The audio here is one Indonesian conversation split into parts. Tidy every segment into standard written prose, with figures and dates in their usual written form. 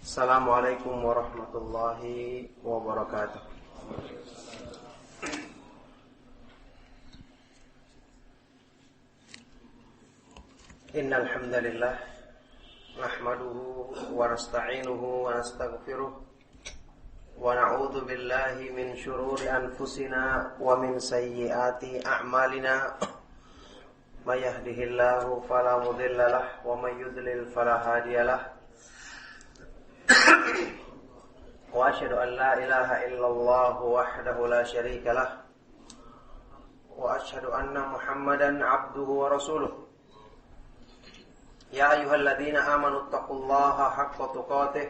Assalamualaikum warahmatullahi wabarakatuh. Innal hamdalillah nahmaduhu wa nasta'inuhu wa nastaghfiruh wa na'udzu billahi min shururi anfusina wa min sayyiati a'malina. May yahdihillahu fala mudilla lahu wa may yudlil fala hadiya lahu. Wa asyhadu an la ilaha illallah wahdahu la syarika lah wa asyhadu anna Muhammadan abduhu wa rasuluh. Ya ayyuhalladzina amanu taqullaha haqqa tuqatih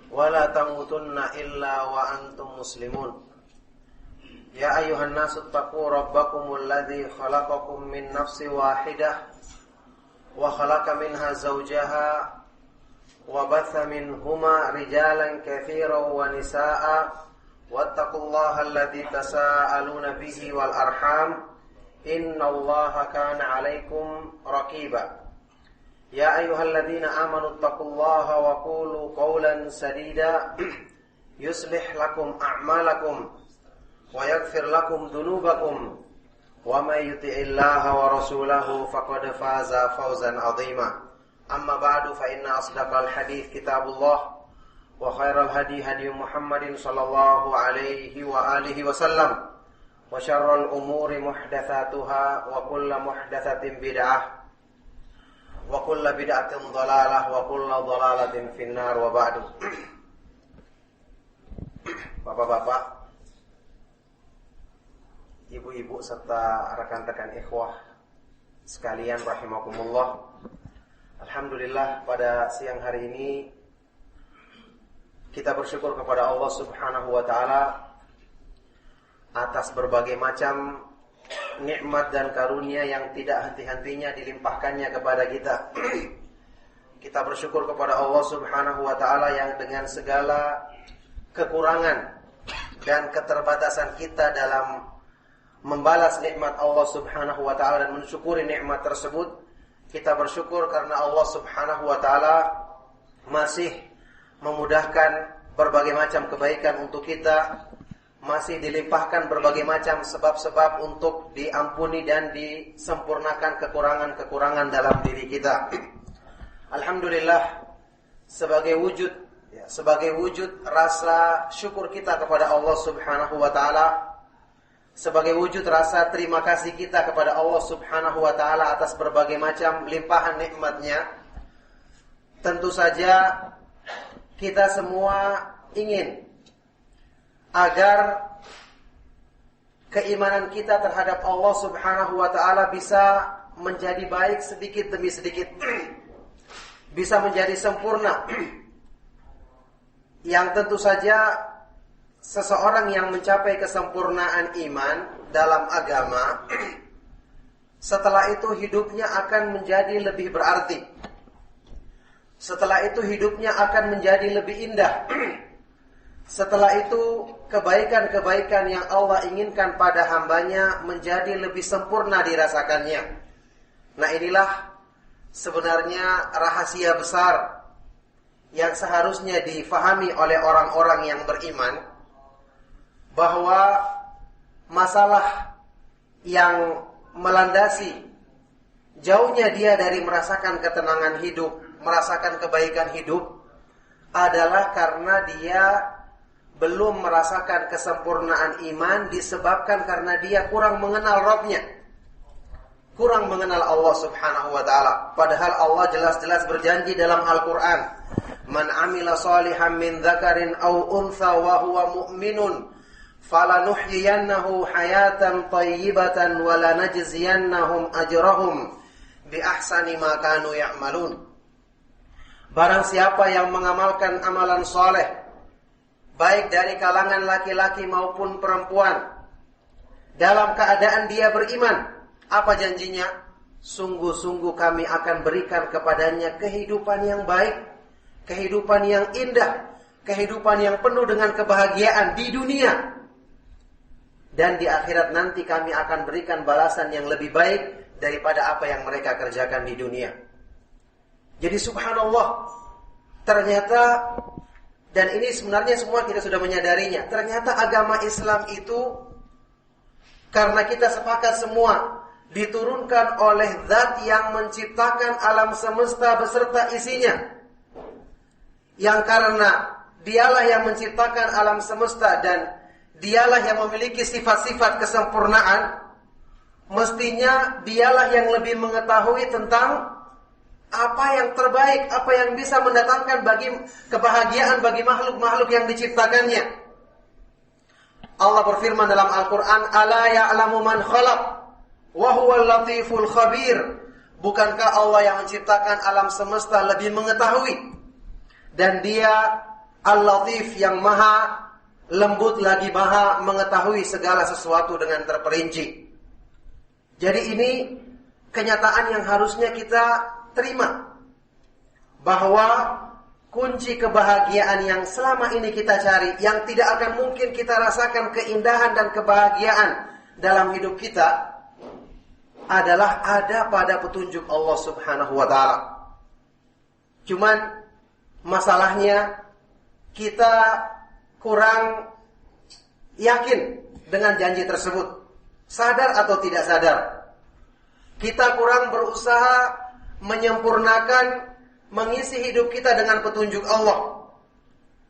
wa la tamutunna illa wa antum muslimun. Ya ayyuhan nasu taqu rabbakumul ladzi khalaqakum min nafsin wahidah wa khalaqa minha zawjaha وَبَثَّ مِنْهُمَا رِجَالًا كَثِيرًا وَنِسَاءً وَاتَّقُوا اللَّهَ الَّذِي تَسَاءَلُونَ بِهِ وَالْأَرْحَامَ إِنَّ اللَّهَ كَانَ عَلَيْكُمْ رَقِيبًا. يَا أَيُّهَا الَّذِينَ آمَنُوا اتَّقُوا اللَّهَ وَقُولُوا قَوْلًا سَدِيدًا يُصْلِحْ لَكُمْ أَعْمَالَكُمْ وَيَغْفِرْ لَكُمْ ذُنُوبَكُمْ وَمَن يُطِعِ اللَّهَ وَرَسُولَهُ فَقَدْ فَازَ فَوْزًا عَظِيمًا. Amma ba'du fa inna asdaqal hadits kitabullah wa khairal hadi hadi Muhammadin sallallahu alaihi wa alihi wasallam wa syarrul umuri muhdatsatuha wa kullu muhdatsatin bid'ah wa kullu bid'atin dhalalah wa kullu dhalalatin finnar wa ba'du. Bapak-bapak, ibu-ibu serta rekan-rekan ikhwah sekalian rahimakumullah. Alhamdulillah, pada siang hari ini kita bersyukur kepada Allah Subhanahu wa taala atas berbagai macam nikmat dan karunia yang tidak henti-hentinya dilimpahkannya kepada kita. Kita bersyukur kepada Allah Subhanahu wa taala yang dengan segala kekurangan dan keterbatasan kita dalam membalas nikmat Allah Subhanahu wa taala dan mensyukuri nikmat tersebut, kita bersyukur karena Allah Subhanahu wa taala masih memudahkan berbagai macam kebaikan untuk kita, masih dilimpahkan berbagai macam sebab-sebab untuk diampuni dan disempurnakan kekurangan-kekurangan dalam diri kita. Alhamdulillah, sebagai wujud rasa syukur kita kepada Allah Subhanahu wa taala, sebagai wujud rasa terima kasih kita kepada Allah Subhanahu wa taala atas berbagai macam limpahan nikmatnya, tentu saja kita semua ingin agar keimanan kita terhadap Allah Subhanahu wa taala bisa menjadi baik sedikit demi sedikit, bisa menjadi sempurna. Yang tentu saja seseorang yang mencapai kesempurnaan iman dalam agama, setelah itu hidupnya akan menjadi lebih berarti. Setelah itu hidupnya akan menjadi lebih indah. Setelah itu kebaikan-kebaikan yang Allah inginkan pada hambanya menjadi lebih sempurna dirasakannya. Nah, inilah sebenarnya rahasia besar yang seharusnya difahami oleh orang-orang yang beriman, bahwa masalah yang melandasi jauhnya dia dari merasakan ketenangan hidup, merasakan kebaikan hidup, adalah karena dia belum merasakan kesempurnaan iman disebabkan karena dia kurang mengenal Rabb-Nya, kurang mengenal Allah Subhanahu wa taala. Padahal Allah jelas-jelas berjanji dalam Al-Qur'an, "Man 'amila shalihan min dzakarin aw untha wa huwa mu'minun falanuhyiyannahu hayatan thayyibatan wa lanajziyannahum ajrahum bi ahsani ma kanu ya'malun." Barang siapa yang mengamalkan amalan soleh, baik dari kalangan laki-laki maupun perempuan, dalam keadaan dia beriman, apa janjinya? Sungguh-sungguh kami akan berikan kepadanya kehidupan yang baik, kehidupan yang indah, kehidupan yang penuh dengan kebahagiaan di dunia. Dan di akhirat nanti kami akan berikan balasan yang lebih baik daripada apa yang mereka kerjakan di dunia. Jadi subhanallah, ternyata, dan ini sebenarnya semua kita sudah menyadarinya, ternyata agama Islam itu, karena kita sepakat semua, diturunkan oleh zat yang menciptakan alam semesta beserta isinya. Yang karena dialah yang menciptakan alam semesta dan dialah yang memiliki sifat-sifat kesempurnaan, mestinya dialah yang lebih mengetahui tentang apa yang terbaik, apa yang bisa mendatangkan bagi kebahagiaan bagi makhluk-makhluk yang diciptakannya. Allah berfirman dalam Al-Quran, "Ala ya'lamu man khalaq, wa huwal latiful khabir." Bukankah Allah yang menciptakan alam semesta lebih mengetahui? Dan Dia Al-Latif yang maha lembut lagi maha mengetahui segala sesuatu dengan terperinci. Jadi ini kenyataan yang harusnya kita terima, bahwa kunci kebahagiaan yang selama ini kita cari, yang tidak akan mungkin kita rasakan keindahan dan kebahagiaan dalam hidup kita, adalah ada pada petunjuk Allah Subhanahu wa ta'ala. Cuman masalahnya kita kurang yakin dengan janji tersebut, sadar atau tidak sadar. Kita kurang berusaha menyempurnakan, mengisi hidup kita dengan petunjuk Allah.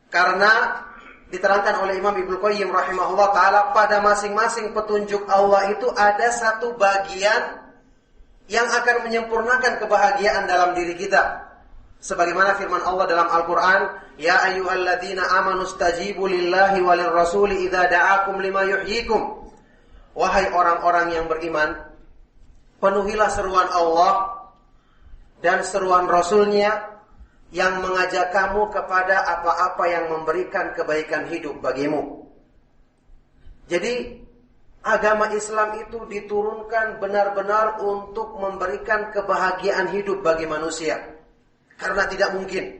Karena diterangkan oleh Imam Ibnu Qayyim rahimahullah ta'ala, pada masing-masing petunjuk Allah itu ada satu bagian yang akan menyempurnakan kebahagiaan dalam diri kita. Sebagaimana firman Allah dalam Al-Quran, "Ya ayyuhalladzina amanu stajibu lillahi walir rasuli idza da'akum lima yuhyikum." Wahai orang-orang yang beriman, penuhilah seruan Allah dan seruan Rasul-Nya yang mengajak kamu kepada apa-apa yang memberikan kebaikan hidup bagimu. Jadi agama Islam itu diturunkan benar-benar untuk memberikan kebahagiaan hidup bagi manusia. Karena tidak mungkin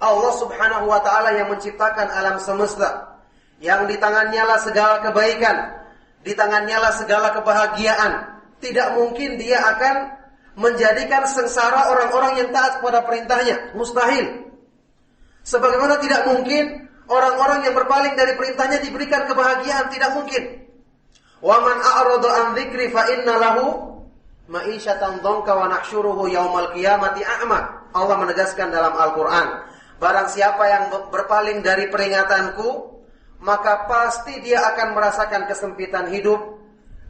Allah Subhanahu wa ta'ala yang menciptakan alam semesta, yang di tangannya lah segala kebaikan, di tangannya lah segala kebahagiaan, tidak mungkin Dia akan menjadikan sengsara orang-orang yang taat kepada perintahnya. Mustahil. Sebagaimana tidak mungkin orang-orang yang berpaling dari perintahnya diberikan kebahagiaan. Tidak mungkin. Wa man a'rada an dzikri fa inna lahu ma'isyatan dhanka wa nahsyuruhu yaumal qiyamati a'ma. Allah menegaskan dalam Al-Quran, barang siapa yang berpaling dari peringatanku, maka pasti dia akan merasakan kesempitan hidup,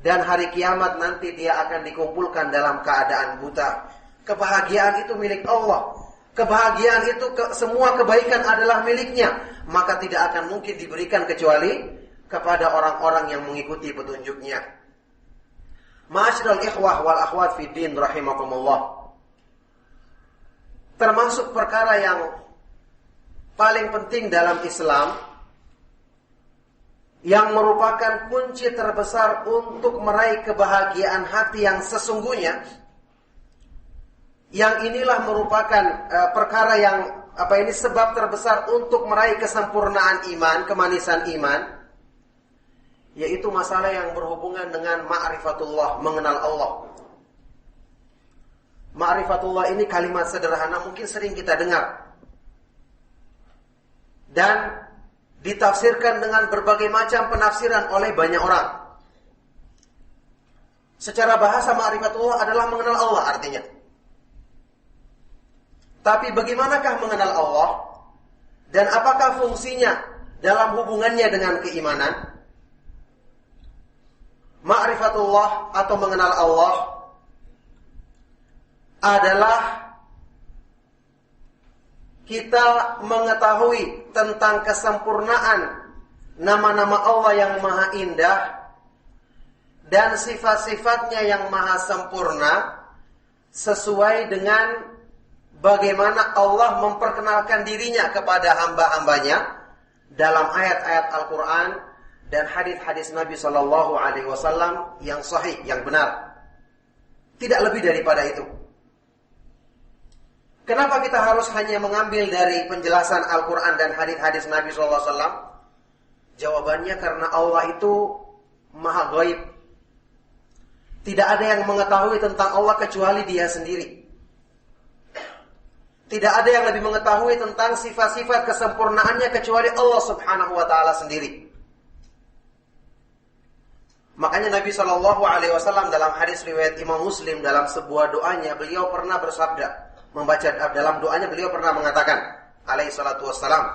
dan hari kiamat nanti dia akan dikumpulkan dalam keadaan buta. Kebahagiaan itu milik Allah. Kebahagiaan itu, semua kebaikan adalah miliknya. Maka tidak akan mungkin diberikan kecuali kepada orang-orang yang mengikuti petunjuknya. Ma'asyiral ikhwah wal akhwat fi din rahimakumullah. Termasuk perkara yang paling penting dalam Islam, yang merupakan kunci terbesar untuk meraih kebahagiaan hati yang sesungguhnya, yang inilah merupakan perkara yang sebab terbesar untuk meraih kesempurnaan iman, kemanisan iman, yaitu masalah yang berhubungan dengan ma'rifatullah, mengenal Allah. Ma'rifatullah ini kalimat sederhana, mungkin sering kita dengar, dan ditafsirkan dengan berbagai macam penafsiran oleh banyak orang. Secara bahasa ma'rifatullah adalah mengenal Allah artinya. Tapi bagaimanakah mengenal Allah? Dan apakah fungsinya dalam hubungannya dengan keimanan? Ma'rifatullah atau mengenal Allah adalah kita mengetahui tentang kesempurnaan nama-nama Allah yang maha indah dan sifat-sifatnya yang maha sempurna, sesuai dengan bagaimana Allah memperkenalkan dirinya kepada hamba-hambanya dalam ayat-ayat Al-Quran dan hadis-hadis Nabi SAW yang sahih, yang benar. Tidak lebih daripada itu. Kenapa kita harus hanya mengambil dari penjelasan Al-Quran dan hadis-hadis Nabi SAW? Jawabannya karena Allah itu maha gaib. Tidak ada yang mengetahui tentang Allah kecuali Dia sendiri. Tidak ada yang lebih mengetahui tentang sifat-sifat kesempurnaannya kecuali Allah Subhanahu wa taala sendiri. Makanya Nabi Shallallahu alaihi wasallam dalam hadis riwayat Imam Muslim dalam sebuah doanya beliau pernah bersabda, dalam doanya beliau pernah mengatakan alaihi salatu wassalam,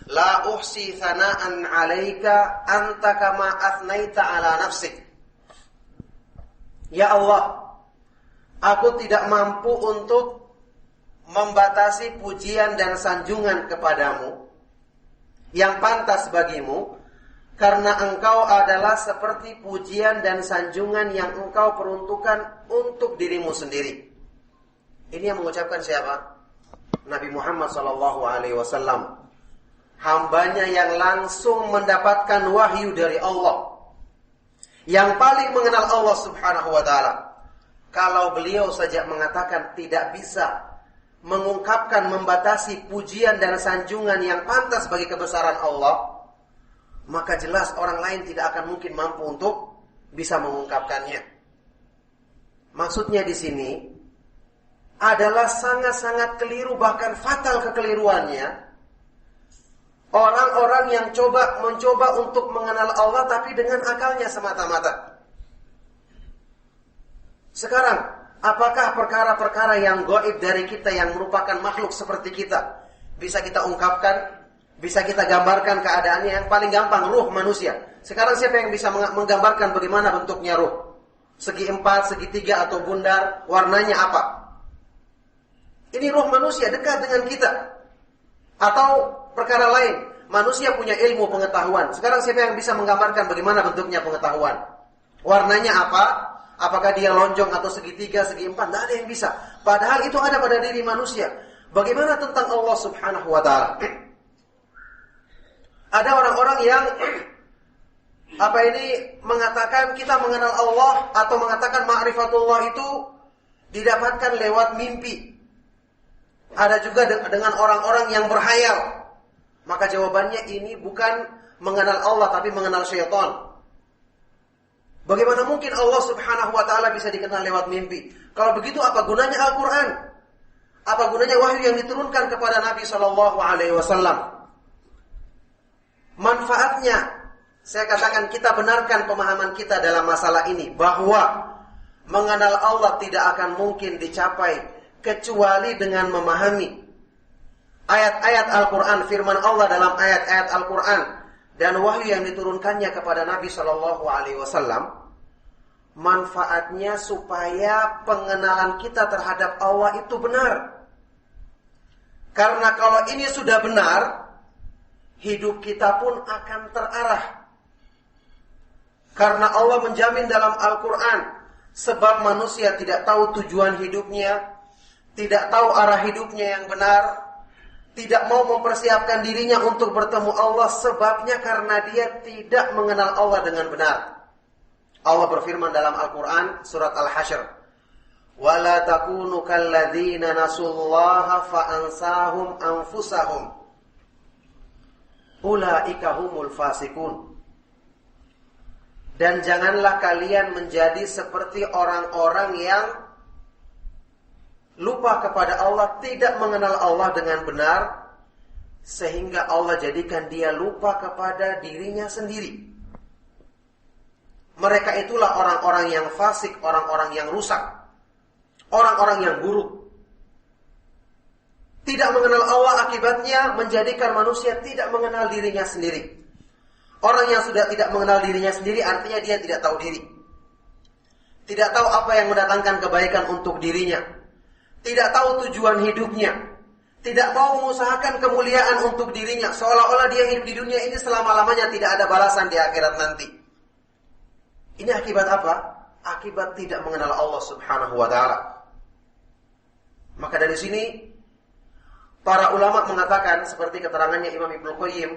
la uhsi thana'an 'alaika anta kama athnaita 'ala nafsik. Ya Allah, aku tidak mampu untuk membatasi pujian dan sanjungan kepadamu yang pantas bagimu, karena engkau adalah seperti pujian dan sanjungan yang engkau peruntukkan untuk dirimu sendiri. Ini yang mengucapkan siapa? Nabi Muhammad SAW, hambanya yang langsung mendapatkan wahyu dari Allah, yang paling mengenal Allah Subhanahu wa ta'ala. Kalau beliau saja mengatakan tidak bisa mengungkapkan, membatasi pujian dan sanjungan yang pantas bagi kebesaran Allah, maka jelas orang lain tidak akan mungkin mampu untuk bisa mengungkapkannya. Maksudnya di sini adalah sangat-sangat keliru, bahkan fatal kekeliruannya, orang-orang yang mencoba untuk mengenal Allah tapi dengan akalnya semata-mata. Sekarang, apakah perkara-perkara yang gaib dari kita yang merupakan makhluk seperti kita bisa kita ungkapkan, bisa kita gambarkan keadaannya? Yang paling gampang, ruh manusia. Sekarang siapa yang bisa menggambarkan bagaimana bentuknya ruh? Segi 4, segi 3 atau bundar, warnanya apa? Ini ruh manusia dekat dengan kita. Atau perkara lain, manusia punya ilmu pengetahuan. Sekarang siapa yang bisa menggambarkan bagaimana bentuknya pengetahuan? Warnanya apa? Apakah dia lonjong atau segitiga, segi 4? Tidak ada yang bisa. Padahal itu ada pada diri manusia. Bagaimana tentang Allah Subhanahu wa ta'ala? Ada orang-orang yang mengatakan kita mengenal Allah atau mengatakan ma'rifatullah itu didapatkan lewat mimpi. Ada juga dengan orang-orang yang berhayal. Maka jawabannya ini bukan mengenal Allah tapi mengenal syaitan. Bagaimana mungkin Allah Subhanahu wa ta'ala bisa dikenal lewat mimpi? Kalau begitu apa gunanya Al-Quran? Apa gunanya wahyu yang diturunkan kepada Nabi Shallallahu alaihi wasallam? Manfaatnya, saya katakan kita benarkan pemahaman kita dalam masalah ini, bahwa mengenal Allah tidak akan mungkin dicapai kecuali dengan memahami ayat-ayat Al-Quran, firman Allah dalam ayat-ayat Al-Quran, dan wahyu yang diturunkannya kepada Nabi Shallallahu alaihi wasallam. Manfaatnya supaya pengenalan kita terhadap Allah itu benar. Karena kalau ini sudah benar, hidup kita pun akan terarah. Karena Allah menjamin dalam Al-Quran, sebab manusia tidak tahu tujuan hidupnya, tidak tahu arah hidupnya yang benar, tidak mau mempersiapkan dirinya untuk bertemu Allah, sebabnya karena dia tidak mengenal Allah dengan benar. Allah berfirman dalam Al-Quran surat Al-Hasyr, وَلَا تَكُونُوا كَالَّذِينَ نَسُوا اللَّهَ فَأَنْسَاهُمْ أَنفُسَهُمْ أُولَئِكَ هُمُ الْفَاسِقُونَ. Dan janganlah kalian menjadi seperti orang-orang yang lupa kepada Allah, tidak mengenal Allah dengan benar, sehingga Allah jadikan dia lupa kepada dirinya sendiri. Mereka itulah orang-orang yang fasik, orang-orang yang rusak, orang-orang yang buruk. Tidak mengenal Allah akibatnya menjadikan manusia tidak mengenal dirinya sendiri. Orang yang sudah tidak mengenal dirinya sendiri artinya dia tidak tahu diri. Tidak tahu apa yang mendatangkan kebaikan untuk dirinya. Tidak tahu tujuan hidupnya. Tidak mau mengusahakan kemuliaan untuk dirinya. Seolah-olah dia hidup di dunia ini selama-lamanya tidak ada balasan di akhirat nanti. Ini akibat apa? Akibat tidak mengenal Allah Subhanahu wa ta'ala. Maka dari sini para ulama mengatakan, seperti keterangannya Imam Ibnu Qayyim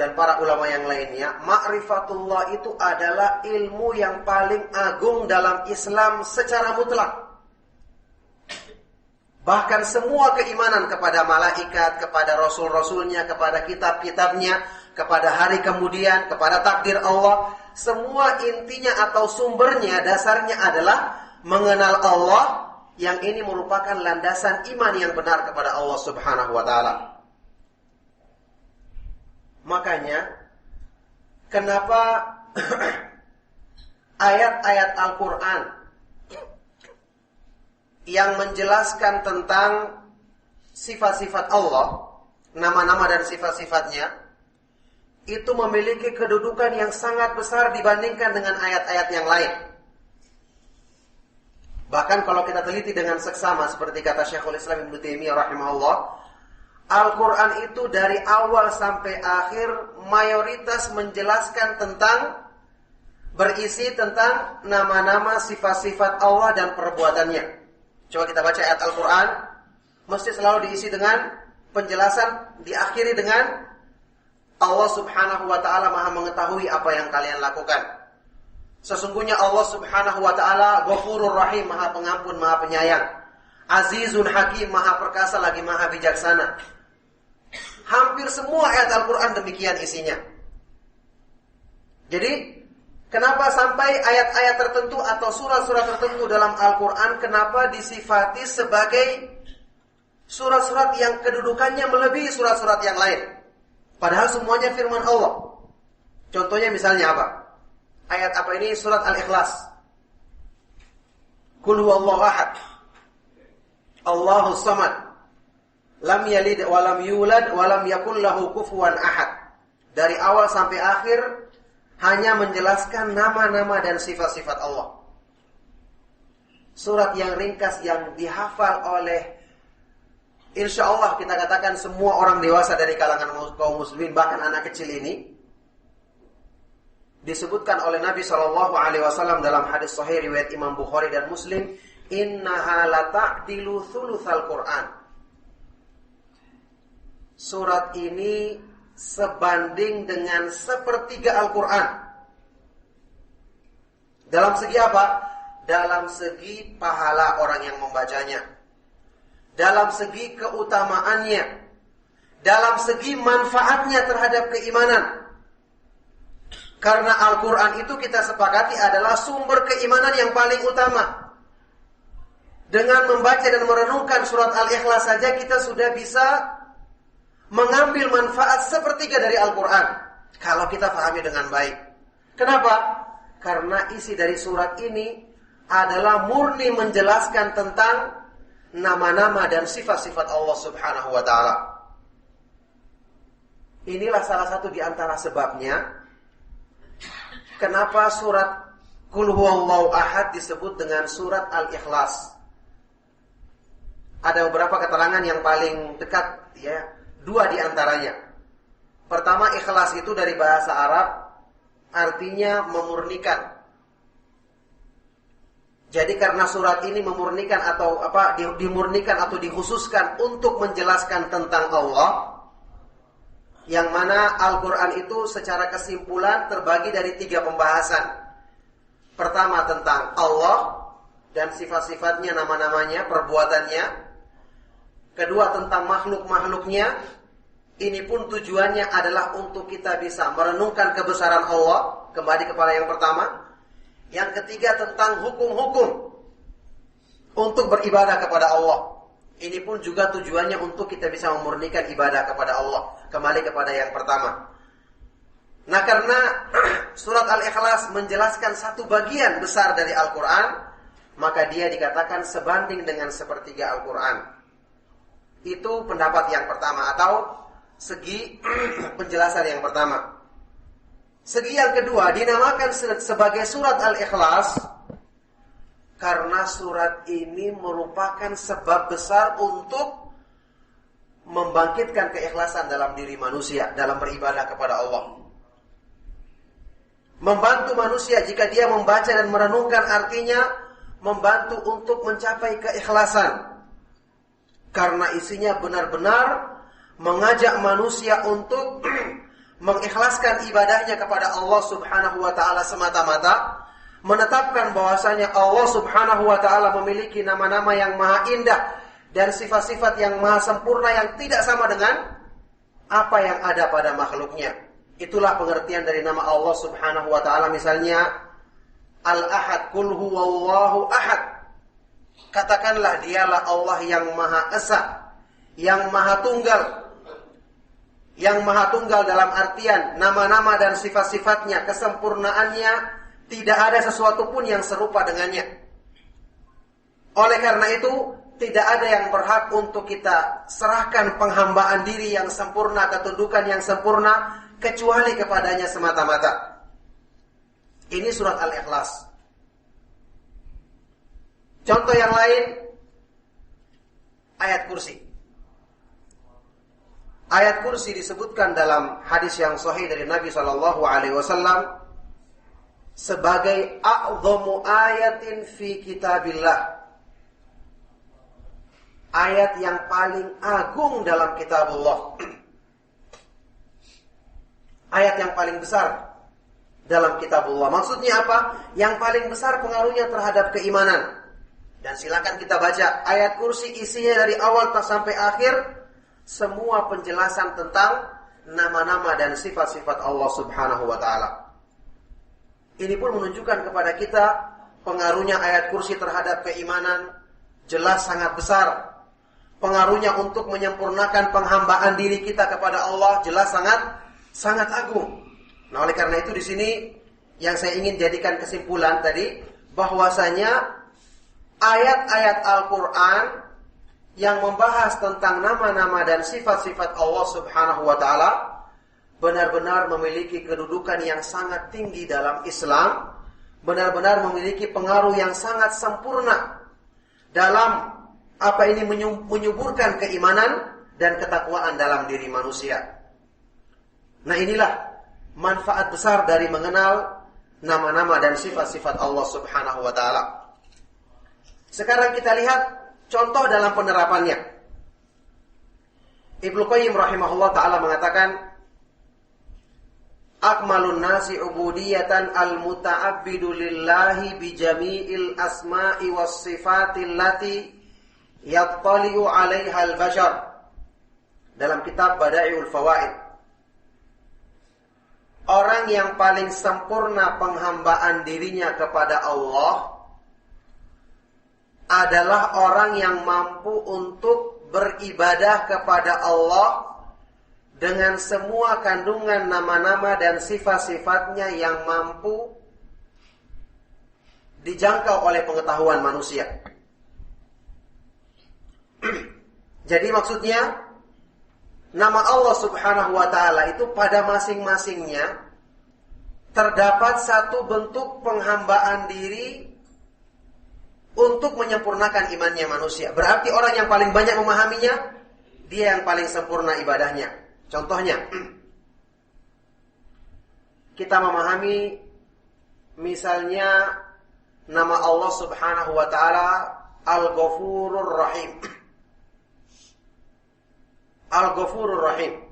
dan para ulama yang lainnya, ma'rifatullah itu adalah ilmu yang paling agung dalam Islam secara mutlak. Bahkan semua keimanan kepada malaikat, kepada rasul-rasulnya, kepada kitab-kitabnya, kepada hari kemudian, kepada takdir Allah, semua intinya atau sumbernya, dasarnya adalah mengenal Allah, Yang ini merupakan landasan iman yang benar kepada Allah Subhanahu wa taala. Makanya kenapa ayat-ayat Al-Qur'an yang menjelaskan tentang sifat-sifat Allah, nama-nama dan sifat-sifatnya, itu memiliki kedudukan yang sangat besar dibandingkan dengan ayat-ayat yang lain. Bahkan kalau kita teliti dengan seksama, seperti kata Syekhul Islam Ibnu Taimiyah rahimahullah, Al-Quran itu dari awal sampai akhir mayoritas menjelaskan tentang, berisi tentang nama-nama sifat-sifat Allah dan perbuatannya. Coba kita baca ayat Al-Quran, mesti selalu diisi dengan penjelasan, diakhiri dengan Allah Subhanahu wa ta'ala maha mengetahui apa yang kalian lakukan. Sesungguhnya Allah Subhanahu wa ta'ala Ghafurur Rahim, maha pengampun, maha penyayang. Azizun Hakim, maha perkasa lagi maha bijaksana. Hampir semua ayat Al-Quran demikian isinya. Jadi kenapa sampai ayat-ayat tertentu atau surat-surat tertentu dalam Al-Quran, kenapa disifati sebagai surat-surat yang kedudukannya melebihi surat-surat yang lain? Padahal semuanya firman Allah. Contohnya misalnya apa? Ayat apa ini? Surat Al-Ikhlas. Qul huwallahu ahad, Allahus samad, lam yalid wa lam yulad wa lam yakul lahu kufuwan ahad. Dari awal sampai akhir hanya menjelaskan nama-nama dan sifat-sifat Allah. Surat yang ringkas yang dihafal oleh, insya Allah kita katakan semua orang dewasa dari kalangan kaum muslimin, bahkan anak kecil ini. Disebutkan oleh Nabi SAW dalam hadis sahih riwayat Imam Bukhari dan Muslim, innaha lata'dilu thulutsal Qur'an. Surat ini sebanding dengan sepertiga Al-Quran. Dalam segi apa? Dalam segi pahala orang yang membacanya, dalam segi keutamaannya, dalam segi manfaatnya terhadap keimanan. Karena Al-Quran itu kita sepakati adalah sumber keimanan yang paling utama. Dengan membaca dan merenungkan surat Al-Ikhlas saja kita sudah bisa mengambil manfaat sepertiga dari Al-Quran, kalau kita pahami dengan baik. Kenapa? Karena isi dari surat ini adalah murni menjelaskan tentang nama-nama dan sifat-sifat Allah Subhanahu wa ta'ala. Inilah salah satu di antara sebabnya kenapa surat Qul huwallahu ahad disebut dengan surat Al-Ikhlas. Ada beberapa keterangan yang paling dekat, ya, dua di antaranya. Pertama, ikhlas itu dari bahasa Arab artinya memurnikan. Jadi karena surat ini memurnikan atau dimurnikan atau dikhususkan untuk menjelaskan tentang Allah, yang mana Al-Quran itu secara kesimpulan terbagi dari 3 pembahasan. Pertama tentang Allah dan sifat-sifatnya, nama-namanya, perbuatannya. Kedua tentang makhluk-makhluknya. Ini pun tujuannya adalah untuk kita bisa merenungkan kebesaran Allah. Kembali kepada yang pertama. Yang ketiga tentang hukum-hukum untuk beribadah kepada Allah. Ini pun juga tujuannya untuk kita bisa memurnikan ibadah kepada Allah. Kembali kepada yang pertama. Nah, karena surat Al-Ikhlas menjelaskan satu bagian besar dari Al-Quran, maka dia dikatakan sebanding dengan sepertiga Al-Quran. Itu pendapat yang pertama, atau segi penjelasan yang pertama. Segi yang kedua dinamakan sebagai surat Al-Ikhlas karena surat ini merupakan sebab besar untuk membangkitkan keikhlasan dalam diri manusia dalam beribadah kepada Allah. Membantu manusia jika dia membaca dan merenungkan, artinya membantu untuk mencapai keikhlasan. Karena isinya benar-benar mengajak manusia untuk mengikhlaskan ibadahnya kepada Allah Subhanahu wa ta'ala semata-mata, menetapkan bahwasanya Allah Subhanahu wa ta'ala memiliki nama-nama yang maha indah dan sifat-sifat yang maha sempurna yang tidak sama dengan apa yang ada pada makhluknya. Itulah pengertian dari nama Allah Subhanahu wa ta'ala. Misalnya Al-Ahad, Qul huwallahu ahad. katakanlah dialah Allah yang Maha Esa, yang Maha Tunggal. Yang Maha Tunggal dalam artian nama-nama dan sifat-sifatnya, kesempurnaannya, tidak ada sesuatu pun yang serupa dengannya. Oleh karena itu, tidak ada yang berhak untuk kita serahkan penghambaan diri yang sempurna, ketundukan yang sempurna, kecuali kepadanya semata-mata. Ini surat Al-Ikhlas. Contoh yang lain, ayat kursi. Ayat kursi disebutkan dalam hadis yang sahih dari Nabi SAW sebagai a'dhamu ayatin fi kitabillah. Ayat yang paling agung dalam kitabullah. Ayat yang paling besar dalam kitabullah. Maksudnya apa? Yang paling besar pengaruhnya terhadap keimanan. Dan silakan kita baca ayat kursi, isinya dari awal sampai akhir semua penjelasan tentang nama-nama dan sifat-sifat Allah Subhanahu wa taala. Ini pun menunjukkan kepada kita pengaruhnya ayat kursi terhadap keimanan jelas sangat besar. Pengaruhnya untuk menyempurnakan penghambaan diri kita kepada Allah jelas sangat agung. Nah, oleh karena itu di sini yang saya ingin jadikan kesimpulan tadi, bahwasanya ayat-ayat Al-Quran yang membahas tentang nama-nama dan sifat-sifat Allah Subhanahu wa taala benar-benar memiliki kedudukan yang sangat tinggi dalam Islam, benar-benar memiliki pengaruh yang sangat sempurna dalam menyuburkan keimanan dan ketakwaan dalam diri manusia. Nah, inilah manfaat besar dari mengenal nama-nama dan sifat-sifat Allah Subhanahu wa taala. Sekarang kita lihat contoh dalam penerapannya. Ibnu Qayyim rahimahullah taala mengatakan, akmalun nasi ubudiyatan al-muta'abbidu lillahi bi jami'il asma'i was sifatil lati yattali'u 'alaiha al-bashar. Dalam kitab Bada'iul Fawaid. Orang yang paling sempurna penghambaan dirinya kepada Allah adalah orang yang mampu untuk beribadah kepada Allah dengan semua kandungan nama-nama dan sifat-sifatnya yang mampu dijangkau oleh pengetahuan manusia. Jadi maksudnya, nama Allah Subhanahu wa taala itu pada masing-masingnya terdapat satu bentuk penghambaan diri untuk menyempurnakan imannya manusia. Berarti orang yang paling banyak memahaminya, dia yang paling sempurna ibadahnya. Contohnya, kita memahami misalnya nama Allah Subhanahu wa taala Al-Ghafurur Rahim. Al-Ghafurur Rahim,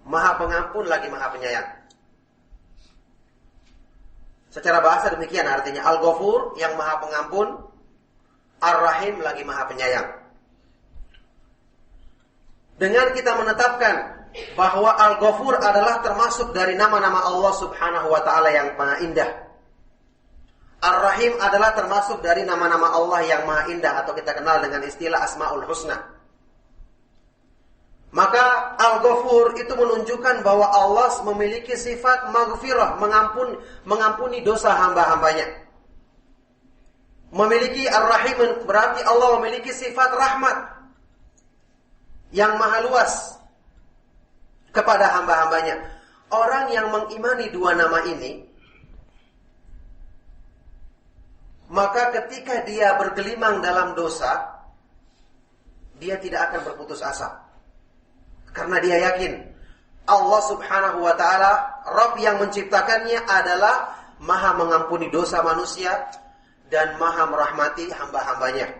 Maha Pengampun lagi Maha Penyayang. Secara bahasa demikian artinya, Al-Ghafur yang Maha Pengampun, Ar-Rahim lagi Maha Penyayang. Dengan kita menetapkan bahwa Al-Ghafur adalah termasuk dari nama-nama Allah Subhanahu wa taala yang Maha Indah. Ar-Rahim adalah termasuk dari nama-nama Allah yang Maha Indah, atau kita kenal dengan istilah Asmaul Husna. Maka Al-Ghafur itu menunjukkan bahwa Allah memiliki sifat maghfirah, mengampuni dosa hamba-hambanya. Memiliki Ar-Rahim berarti Allah memiliki sifat rahmat yang maha luas kepada hamba-hambanya. Orang yang mengimani dua nama ini, maka ketika dia bergelimang dalam dosa, dia tidak akan berputus asa. Karena dia yakin Allah Subhanahu wa taala, Rabb yang menciptakannya, adalah Maha mengampuni dosa manusia dan Maha merahmati hamba-hambanya.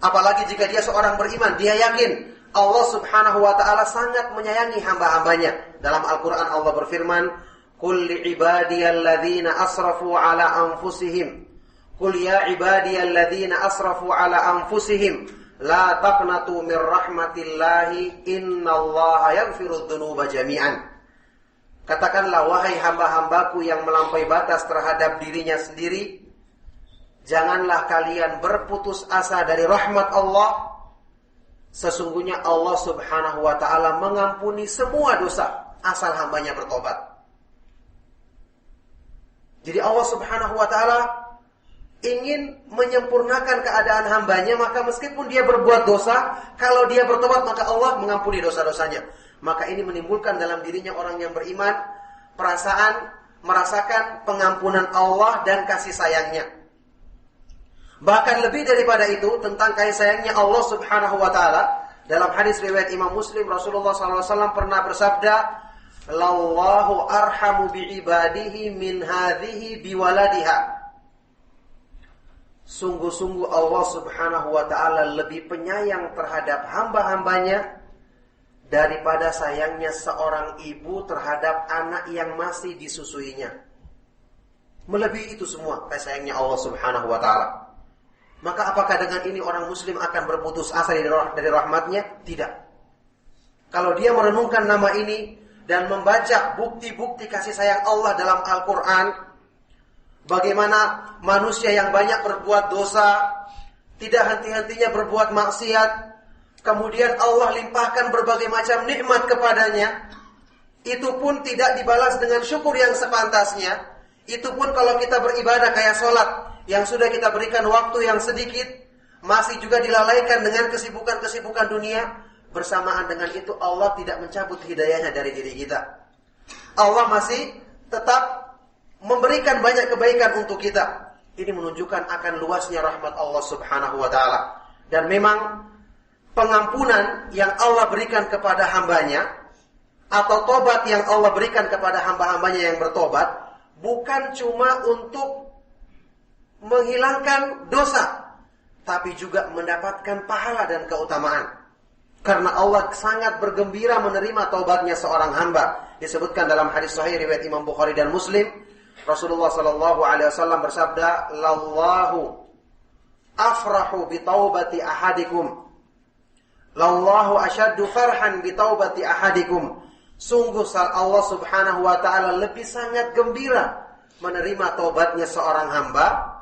Apalagi jika dia seorang beriman, dia yakin Allah Subhanahu wa taala sangat menyayangi hamba-hambanya. Dalam Al-Qur'an Allah berfirman, "Qul li'ibadiyalladzina asrafu 'ala anfusihim, qul ya ibadiyalladzina asrafu 'ala anfusihim la taqnatu min rahmatillahi innallaha yaghfirudz dzunuba jami'an." Katakanlah, wahai hamba-hambaku yang melampaui batas terhadap dirinya sendiri, janganlah kalian berputus asa dari rahmat Allah. Sesungguhnya Allah subhanahu wa ta'ala mengampuni semua dosa asal hambanya bertobat. Jadi Allah subhanahu wa ta'ala ingin menyempurnakan keadaan hambanya, maka meskipun dia berbuat dosa, kalau dia bertobat maka Allah mengampuni dosa-dosanya. Maka ini menimbulkan dalam dirinya orang yang beriman perasaan merasakan pengampunan Allah dan kasih sayangnya. Bahkan lebih daripada itu, tentang kasih sayangnya Allah subhanahu wa ta'ala, dalam hadis riwayat Imam Muslim, Rasulullah SAW pernah bersabda, "Lallahu arhamu bi'ibadihi min hadhihi biwaladiha." Sungguh-sungguh Allah subhanahu wa ta'ala lebih penyayang terhadap hamba-hambanya daripada sayangnya seorang ibu terhadap anak yang masih disusuinya. Melebihi itu semua kasih sayangnya Allah subhanahu wa ta'ala. Maka apakah dengan ini orang muslim akan berputus asa dari rahmatnya? Tidak. Kalau dia merenungkan nama ini dan membaca bukti-bukti kasih sayang Allah dalam Al-Quran, bagaimana manusia yang banyak berbuat dosa, tidak henti-hentinya berbuat maksiat, kemudian Allah limpahkan berbagai macam nikmat kepadanya, itu pun tidak dibalas dengan syukur yang sepantasnya. Itu pun kalau kita beribadah kayak sholat, yang sudah kita berikan waktu yang sedikit, masih juga dilalaikan dengan kesibukan-kesibukan dunia. Bersamaan dengan itu Allah tidak mencabut hidayahnya dari diri kita. Allah masih tetap memberikan banyak kebaikan untuk kita. Ini menunjukkan akan luasnya rahmat Allah subhanahu wa ta'ala. Dan memang pengampunan yang Allah berikan kepada hambanya, atau tobat yang Allah berikan kepada hamba-hambanya yang bertobat, bukan cuma untuk menghilangkan dosa, tapi juga mendapatkan pahala dan keutamaan. Karena Allah sangat bergembira menerima taubatnya seorang hamba. Disebutkan dalam hadis sahih riwayat Imam Bukhari dan Muslim, Rasulullah sallallahu alaihi wasallam bersabda, "Lallahu afrahu bi taubati ahadikum. Lallahu asyaddu farhan bi taubati ahadikum." Sungguh Allah subhanahu wa ta'ala lebih sangat gembira menerima taubatnya seorang hamba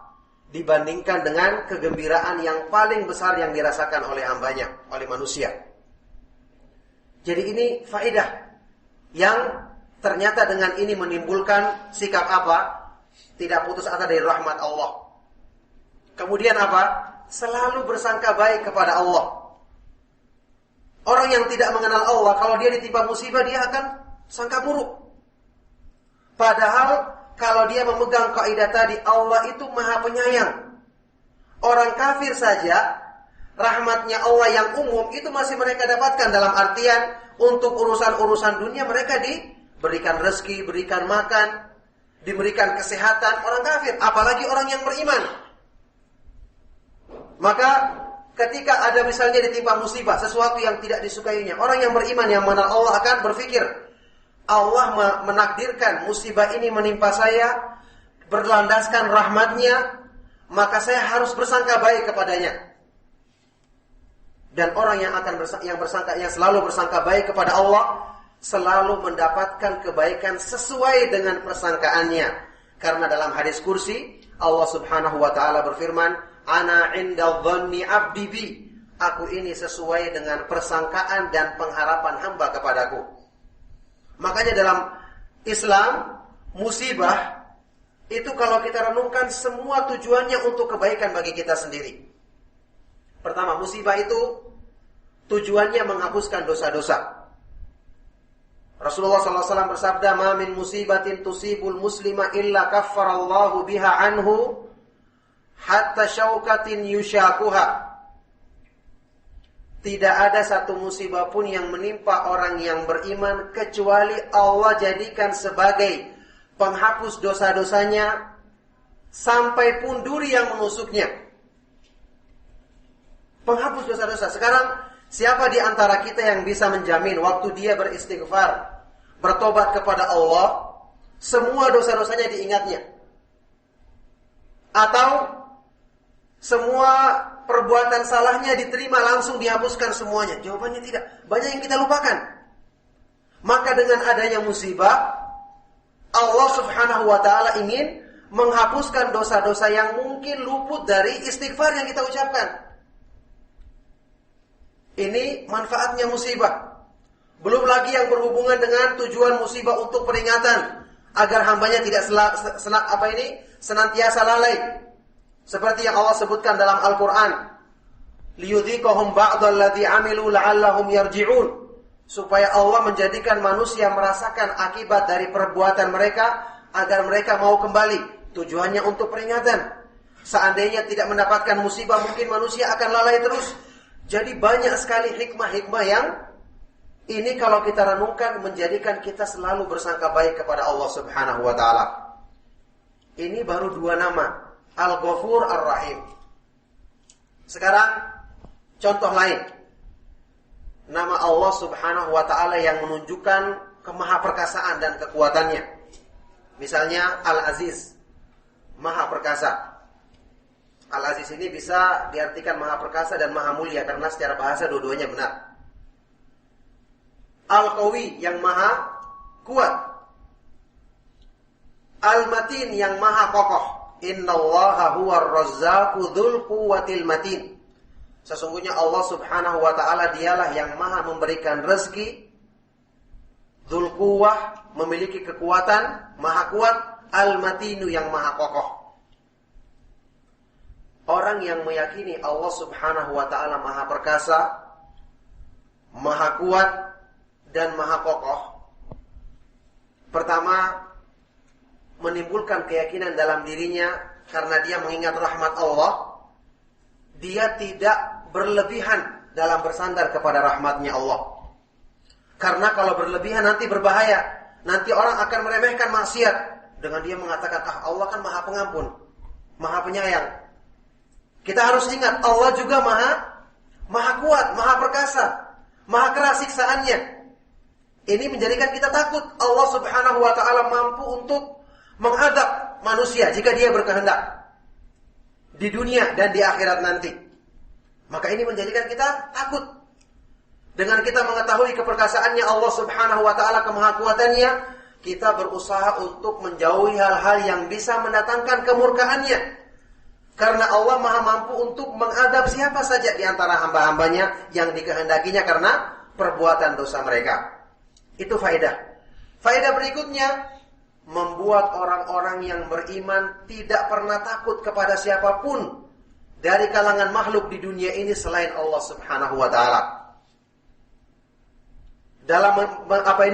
dibandingkan dengan kegembiraan yang paling besar yang dirasakan oleh hambanya, oleh manusia. Jadi ini faedah yang ternyata dengan ini menimbulkan sikap apa? Tidak putus asa dari rahmat Allah. Kemudian apa? Selalu bersangka baik kepada Allah. Orang yang tidak mengenal Allah, kalau dia ditimpa musibah, dia akan sangka buruk. Padahal kalau dia memegang kaidah tadi, Allah itu maha penyayang. Orang kafir saja, rahmatnya Allah yang umum itu masih mereka dapatkan, dalam artian untuk urusan-urusan dunia mereka diberikan rezeki, berikan makan, diberikan kesehatan. Orang kafir, apalagi orang yang beriman. Maka ketika ada misalnya ditimpa musibah, sesuatu yang tidak disukainya, orang yang beriman yang mengenal Allah akan berpikir, Allah menakdirkan musibah ini menimpa saya berlandaskan rahmatnya, maka saya harus bersangka baik kepadanya. Dan orang yang selalu bersangka baik kepada Allah selalu mendapatkan kebaikan sesuai dengan persangkaannya. Karena dalam hadis kursi Allah subhanahu wa ta'ala berfirman, "Ana 'inda dhanni 'abdi bi." Aku ini sesuai dengan persangkaan dan pengharapan hamba kepadaku. Makanya dalam Islam, musibah itu kalau kita renungkan semua tujuannya untuk kebaikan bagi kita sendiri. Pertama, musibah itu tujuannya menghapuskan dosa-dosa. Rasulullah SAW bersabda, "Ma min musibatin tusibul muslima illa kaffarallahu biha anhu hatta syaukatin yushakuha." Tidak ada satu musibah pun yang menimpa orang yang beriman kecuali Allah jadikan sebagai penghapus dosa-dosanya sampai pun duri yang menusuknya. Penghapus dosa-dosa. Sekarang siapa di antara kita yang bisa menjamin waktu dia beristighfar, bertobat kepada Allah, semua dosa-dosanya diingatnya? Atau semua perbuatan salahnya diterima langsung dihapuskan semuanya? Jawabannya tidak. Banyak yang kita lupakan. Maka dengan adanya musibah, Allah subhanahu wa ta'ala ingin menghapuskan dosa-dosa yang mungkin mungkin luput dari istighfar yang kita ucapkan. Ini manfaatnya musibah. Belum lagi yang berhubungan dengan tujuan musibah untuk peringatan agar hambanya tidak senantiasa lalai. Seperti yang Allah sebutkan dalam Al-Quran, liyudhiqahum ba'dalladzi 'amilu la'allahum yarji'un, supaya Allah menjadikan manusia merasakan akibat dari perbuatan mereka agar mereka mau kembali. Tujuannya untuk peringatan. Seandainya tidak mendapatkan musibah, mungkin manusia akan lalai terus. Jadi banyak sekali hikmah-hikmah yang ini kalau kita renungkan menjadikan kita selalu bersangka baik kepada Allah Subhanahu wa taala. Ini baru 2 nama, Al-Ghafur Ar-Rahim. Sekarang contoh lain. Nama Allah Subhanahu wa taala yang menunjukkan kemahaperkasaan dan kekuatannya. Misalnya Al-Aziz, Maha Perkasa. Al-Aziz ini bisa diartikan Maha Perkasa dan Maha Mulia karena secara bahasa dua-duanya benar. Al-Qawi yang Maha Kuat. Al-Matin yang Maha Kokoh. Innallaha huwar razzaqu dzul quwwatil matin. Sesungguhnya Allah Subhanahu wa taala dialah yang Maha memberikan rezeki. Dzul quwwah, memiliki kekuatan, Maha Kuat. Al-Matinu yang Maha Kokoh. Orang yang meyakini Allah Subhanahu wa taala Maha Perkasa, Maha Kuat dan Maha Kokoh, pertama menimbulkan keyakinan dalam dirinya karena dia mengingat rahmat Allah. Dia tidak berlebihan dalam bersandar kepada rahmatnya Allah. Karena kalau berlebihan nanti berbahaya. Nanti orang akan meremehkan maksiat dengan dia mengatakan, Allah kan Maha Pengampun, Maha Penyayang. Kita harus ingat Allah juga Maha Kuat, Maha Perkasa, Maha keras siksaannya. Ini menjadikan kita takut. Allah Subhanahu wa taala mampu untuk menghadap manusia jika dia berkehendak di dunia dan di akhirat nanti. Maka ini menjadikan kita takut. Dengan kita mengetahui keperkasaannya Allah Subhanahu wa taala, kemahakuatannya, kita berusaha untuk menjauhi hal-hal yang bisa mendatangkan kemurkaannya. Karena Allah Maha mampu untuk mengadab siapa saja di antara hamba-hambanya yang dikehendakinya karena perbuatan dosa mereka. Itu faedah. Faedah berikutnya, membuat orang-orang yang beriman tidak pernah takut kepada siapapun dari kalangan makhluk di dunia ini selain Allah Subhanahu wa taala. Dalam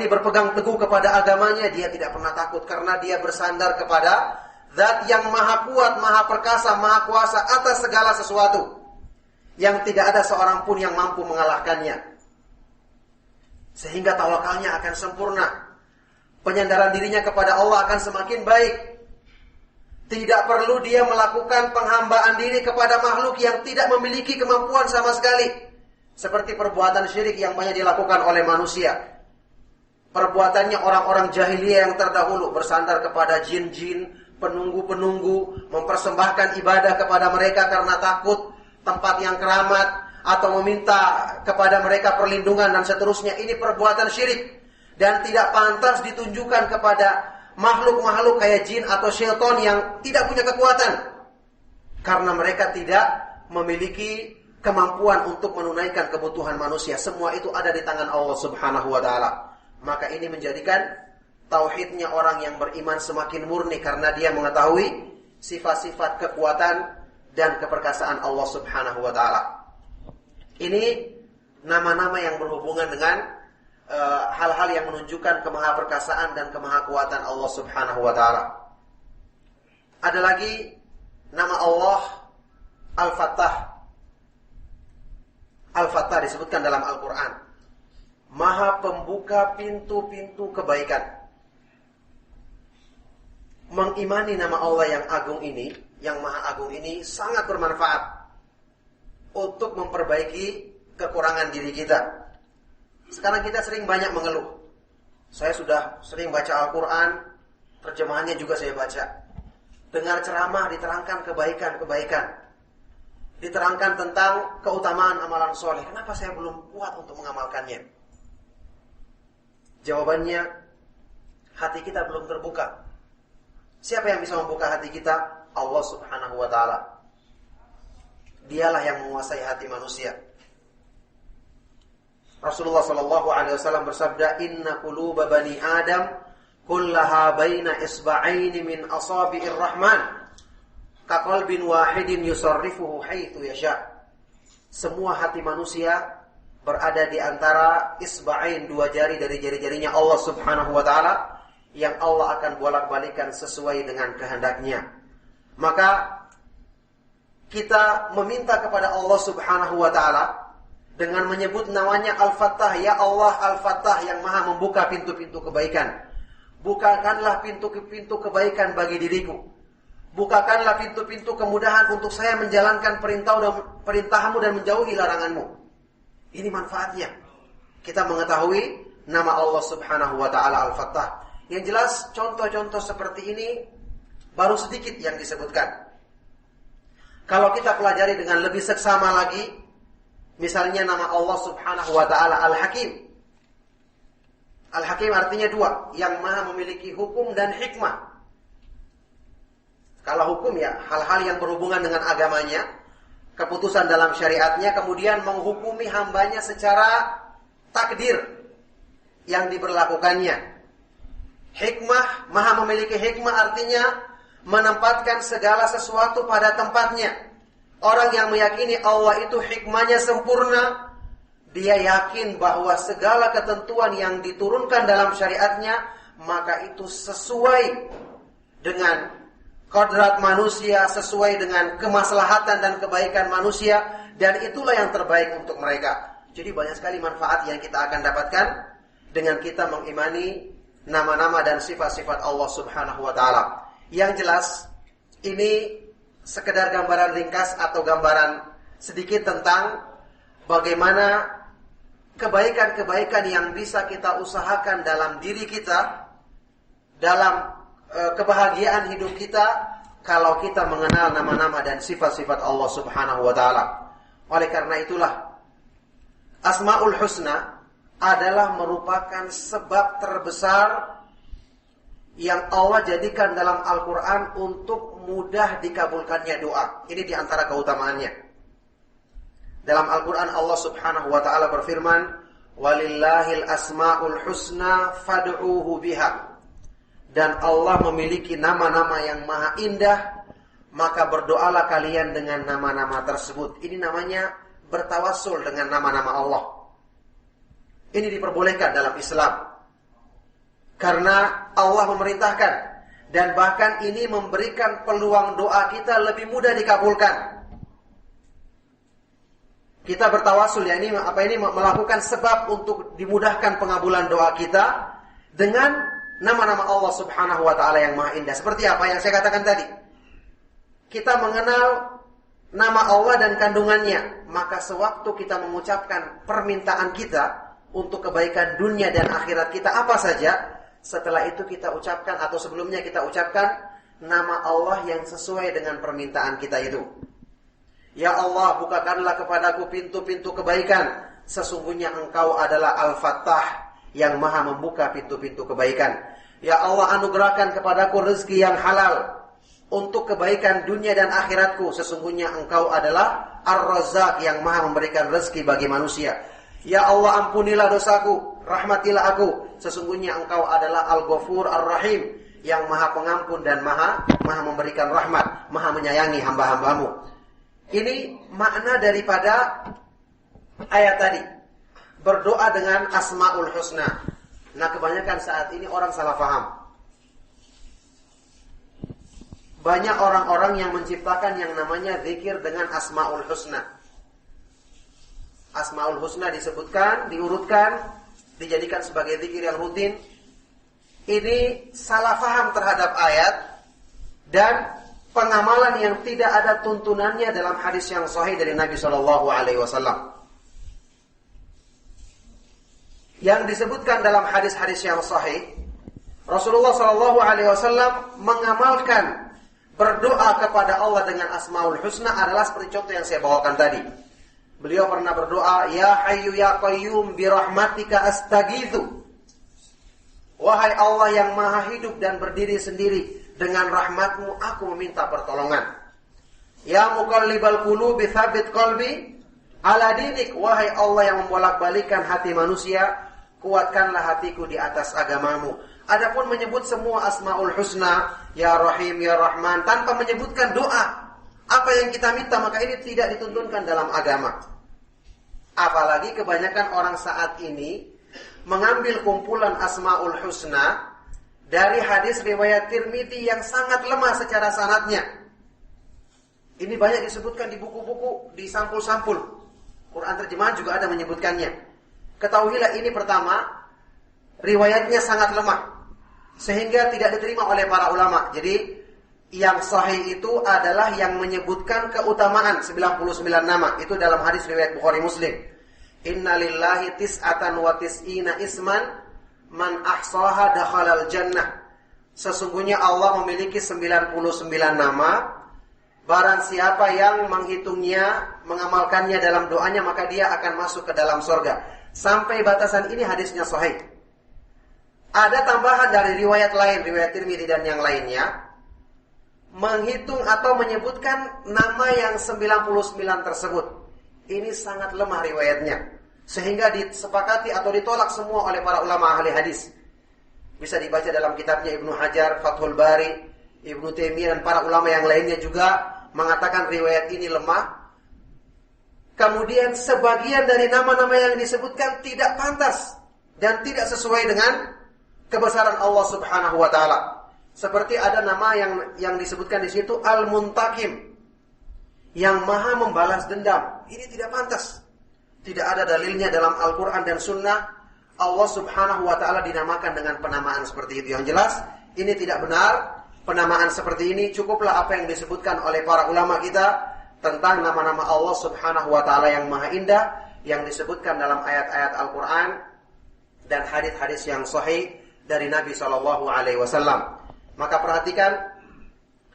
berpegang teguh kepada agamanya, dia tidak pernah takut karena dia bersandar kepada Zat yang Maha Kuat, Maha Perkasa, Maha Kuasa atas segala sesuatu, yang tidak ada seorang pun yang mampu mengalahkannya. Sehingga tawakalnya akan sempurna. Penyandaran dirinya kepada Allah akan semakin baik. Tidak perlu dia melakukan penghambaan diri kepada makhluk yang tidak memiliki kemampuan sama sekali. Seperti perbuatan syirik yang banyak dilakukan oleh manusia. Perbuatannya orang-orang jahiliyah yang terdahulu, bersandar kepada jin-jin, penunggu-penunggu, mempersembahkan ibadah kepada mereka karena takut tempat yang keramat, atau meminta kepada mereka perlindungan dan seterusnya. Ini perbuatan syirik dan tidak pantas ditunjukkan kepada makhluk-makhluk kayak jin atau syaitan yang tidak punya kekuatan, karena mereka tidak memiliki kemampuan untuk menunaikan kebutuhan manusia. Semua itu ada di tangan Allah Subhanahu wa taala. Maka ini menjadikan tauhidnya orang yang beriman semakin murni karena dia mengetahui sifat-sifat kekuatan dan keperkasaan Allah Subhanahu wa taala. Ini nama-nama yang berhubungan dengan hal-hal yang menunjukkan kemahaperkasaan dan kemahakuatan Allah Subhanahu wa taala. Ada lagi nama Allah Al-Fattah. Al-Fattah disebutkan dalam Al-Quran, Maha pembuka pintu-pintu kebaikan. Mengimani nama Allah yang agung ini, yang Maha Agung ini, sangat bermanfaat untuk memperbaiki kekurangan diri kita. Sekarang kita sering banyak mengeluh. Saya sudah sering baca Al-Quran, terjemahannya juga saya baca. Dengar ceramah diterangkan kebaikan-kebaikan, diterangkan tentang keutamaan amalan soleh. Kenapa saya belum kuat untuk mengamalkannya? Jawabannya, hati kita belum terbuka. Siapa yang bisa membuka hati kita? Allah Subhanahu wa taala. Dialah yang menguasai hati manusia. Rasulullah sallallahu alaihi wasallam bersabda, "Inna quluba bani Adam kullaha baina isba'aini min asabi'ir rahman, ka qalbin wahidin yusarrifuhu haitsu yasha." Semua hati manusia berada di antara isba'ain, dua jari dari jari-jarinya Allah Subhanahu wa taala, yang Allah akan bolak-balikan sesuai dengan kehendaknya. Maka kita meminta kepada Allah Subhanahu wa taala dengan menyebut namanya Al-Fattah. Ya Allah Al-Fattah, yang maha membuka pintu-pintu kebaikan. Bukakanlah pintu-pintu kebaikan bagi diriku. Bukakanlah pintu-pintu kemudahan untuk saya menjalankan perintahmu dan menjauhi laranganmu. Ini manfaatnya. Kita mengetahui nama Allah Subhanahu wa ta'ala Al-Fattah. Yang jelas contoh-contoh seperti ini baru sedikit yang disebutkan. Kalau kita pelajari dengan lebih seksama lagi, misalnya nama Allah Subhanahu wa ta'ala Al-Hakim. Al-Hakim artinya dua, yang maha memiliki hukum dan hikmah. Kalau hukum ya hal-hal yang berhubungan dengan agamanya, keputusan dalam syariatnya, kemudian menghukumi hambanya secara takdir yang diberlakukannya. Hikmah, maha memiliki hikmah artinya menempatkan segala sesuatu pada tempatnya. Orang yang meyakini Allah itu hikmahnya sempurna, dia yakin bahwa segala ketentuan yang diturunkan dalam syariatnya, maka itu sesuai dengan kodrat manusia, sesuai dengan kemaslahatan dan kebaikan manusia, dan itulah yang terbaik untuk mereka. Jadi banyak sekali manfaat yang kita akan dapatkan dengan kita mengimani nama-nama dan sifat-sifat Allah Subhanahu wa ta'ala. Yang jelas, ini sekedar gambaran ringkas atau gambaran sedikit tentang bagaimana kebaikan-kebaikan yang bisa kita usahakan dalam diri kita, dalam kebahagiaan hidup kita, kalau kita mengenal nama-nama dan sifat-sifat Allah Subhanahu wa ta'ala. Oleh karena itulah, Asmaul Husna adalah merupakan sebab terbesar yang Allah jadikan dalam Al-Quran untuk mudah dikabulkannya doa. Ini diantara keutamaannya. Dalam Al-Quran Allah Subhanahu wa ta'ala berfirman, "Walillahil asma'ul husna fad'uhu biha." Dan Allah memiliki nama-nama yang maha indah, maka berdoalah kalian dengan nama-nama tersebut. Ini namanya bertawassul dengan nama-nama Allah. Ini diperbolehkan dalam Islam. Karena Allah memerintahkan, dan bahkan ini memberikan peluang doa kita lebih mudah dikabulkan. Kita bertawasul, ya, ini melakukan sebab untuk dimudahkan pengabulan doa kita dengan nama-nama Allah Subhanahu wa ta'ala yang maha indah. Seperti apa yang saya katakan tadi. Kita mengenal nama Allah dan kandungannya, maka sewaktu kita mengucapkan permintaan kita untuk kebaikan dunia dan akhirat kita apa saja, setelah itu kita ucapkan atau sebelumnya kita ucapkan nama Allah yang sesuai dengan permintaan kita itu. Ya Allah, bukakanlah kepadaku pintu-pintu kebaikan. Sesungguhnya Engkau adalah Al-Fattah, yang maha membuka pintu-pintu kebaikan. Ya Allah, anugerahkan kepadaku rezeki yang halal untuk kebaikan dunia dan akhiratku. Sesungguhnya Engkau adalah Ar-Razzaq, yang maha memberikan rezeki bagi manusia. Ya Allah, ampunilah dosaku, rahmatilah aku. Sesungguhnya Engkau adalah Al-Ghafur Ar-Rahim, yang maha pengampun dan maha memberikan rahmat, maha menyayangi hamba-hambamu. Ini makna daripada ayat tadi. Berdoa dengan Asmaul Husna. Nah, kebanyakan saat ini orang salah paham. Banyak orang-orang yang menciptakan yang namanya zikir dengan Asmaul Husna. Asmaul Husna disebutkan, diurutkan, dijadikan sebagai zikir yang rutin. Ini salah paham terhadap ayat dan pengamalan yang tidak ada tuntunannya dalam hadis yang sahih dari Nabi SAW. Yang disebutkan dalam hadis-hadis yang sahih, Rasulullah SAW mengamalkan berdoa kepada Allah dengan Asmaul Husna adalah seperti contoh yang saya bawakan tadi. Beliau pernah berdoa, "Ya Hayyu Ya Qayyum birahmatika astaghitsu." Wahai Allah yang maha hidup dan berdiri sendiri, dengan rahmatmu aku meminta pertolongan. Ya muqallibal qulubi tsabit qalbi ala dinik. Wahai Allah yang membolak-balikan hati manusia, kuatkanlah hatiku di atas agamamu. Adapun menyebut semua asmaul husna, ya Rahim, ya Rahman, tanpa menyebutkan doa apa yang kita minta, maka ini tidak dituntunkan dalam agama. Apalagi kebanyakan orang saat ini mengambil kumpulan asmaul husna dari hadis riwayat Tirmidzi yang sangat lemah secara sanadnya. Ini banyak disebutkan di buku-buku, di sampul-sampul. Quran terjemahan juga ada menyebutkannya. Ketahuilah ini pertama, riwayatnya sangat lemah sehingga tidak diterima oleh para ulama. Jadi yang sahih itu adalah yang menyebutkan keutamaan 99 nama. Itu dalam hadis riwayat Bukhari Muslim. Inna lillahi tis'atan wa tis'ina isman man ahsaha dakhalal jannah. Sesungguhnya Allah memiliki 99 nama. Barang siapa yang menghitungnya, mengamalkannya dalam doanya, maka dia akan masuk ke dalam surga. Sampai batasan ini hadisnya sahih. Ada tambahan dari riwayat lain, riwayat Tirmidzi dan yang lainnya, menghitung atau menyebutkan nama yang 99 tersebut. Ini sangat lemah riwayatnya, sehingga disepakati atau ditolak semua oleh para ulama ahli hadis. Bisa dibaca dalam kitabnya Ibnu Hajar, Fathul Bari, Ibnu Taimiyah dan para ulama yang lainnya juga mengatakan riwayat ini lemah. Kemudian sebagian dari nama-nama yang disebutkan tidak pantas dan tidak sesuai dengan kebesaran Allah Subhanahu wa taala. Seperti ada nama yang disebutkan di situ Al-Muntakim, yang Maha membalas dendam. Ini tidak pantas. Tidak ada dalilnya dalam Al-Qur'an dan Sunnah Allah Subhanahu wa taala dinamakan dengan penamaan seperti itu. Yang jelas ini tidak benar. Penamaan seperti ini cukuplah apa yang disebutkan oleh para ulama kita tentang nama-nama Allah Subhanahu wa taala yang maha indah yang disebutkan dalam ayat-ayat Al-Qur'an dan hadis-hadis yang sahih dari Nabi sallallahu alaihi wasallam. Maka perhatikan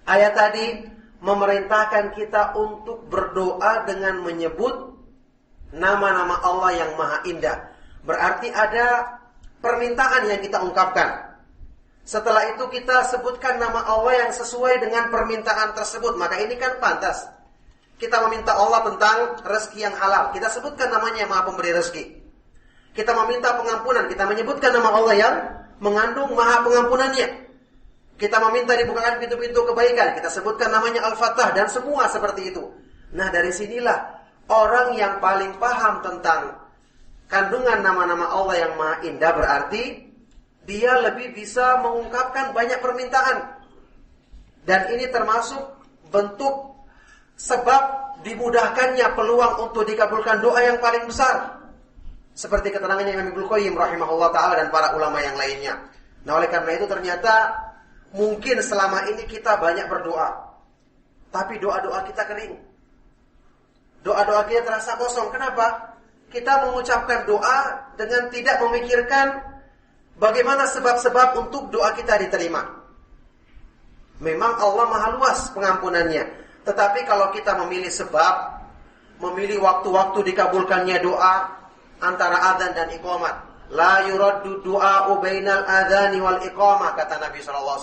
ayat tadi memerintahkan kita untuk berdoa dengan menyebut nama-nama Allah yang maha indah. Berarti ada permintaan yang kita ungkapkan. Setelah itu kita sebutkan nama Allah yang sesuai dengan permintaan tersebut. Maka ini kan pantas. Kita meminta Allah tentang rezeki yang halal, kita sebutkan namanya yang maha pemberi rezeki. Kita meminta pengampunan, kita menyebutkan nama Allah yang mengandung maha pengampunannya. Kita meminta dibukakan pintu-pintu kebaikan, kita sebutkan namanya Al-Fattah dan semua seperti itu. Nah, dari sinilah orang yang paling paham tentang kandungan nama-nama Allah yang maha indah, berarti dia lebih bisa mengungkapkan banyak permintaan. Dan ini termasuk bentuk sebab dimudahkannya peluang untuk dikabulkan doa yang paling besar. Seperti keterangannya Imam Ibnu Qayyim rahimahullah ta'ala dan para ulama yang lainnya. Nah, oleh karena itu ternyata mungkin selama ini kita banyak berdoa, tapi doa-doa kita kering. Doa-doa kita terasa kosong. Kenapa? Kita mengucapkan doa dengan tidak memikirkan bagaimana sebab-sebab untuk doa kita diterima. Memang Allah maha luas pengampunannya. Tetapi kalau kita memilih sebab, memilih waktu-waktu dikabulkannya doa antara adzan dan iqamat, la yuraddu du'a'u bainal adzani wal iqamah, kata Nabi SAW.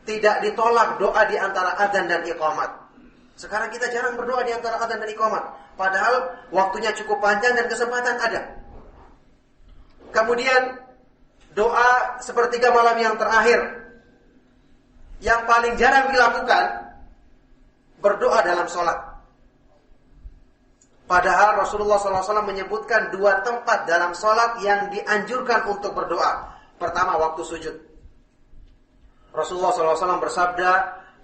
Tidak ditolak doa di antara adzan dan iqamat. Sekarang kita jarang berdoa di antara adzan dan iqamat, padahal waktunya cukup panjang dan kesempatan ada. Kemudian doa sepertiga malam yang terakhir, yang paling jarang dilakukan, berdoa dalam sholat. Padahal Rasulullah SAW menyebutkan dua tempat dalam sholat yang dianjurkan untuk berdoa. Pertama, waktu sujud. Rasulullah SAW bersabda,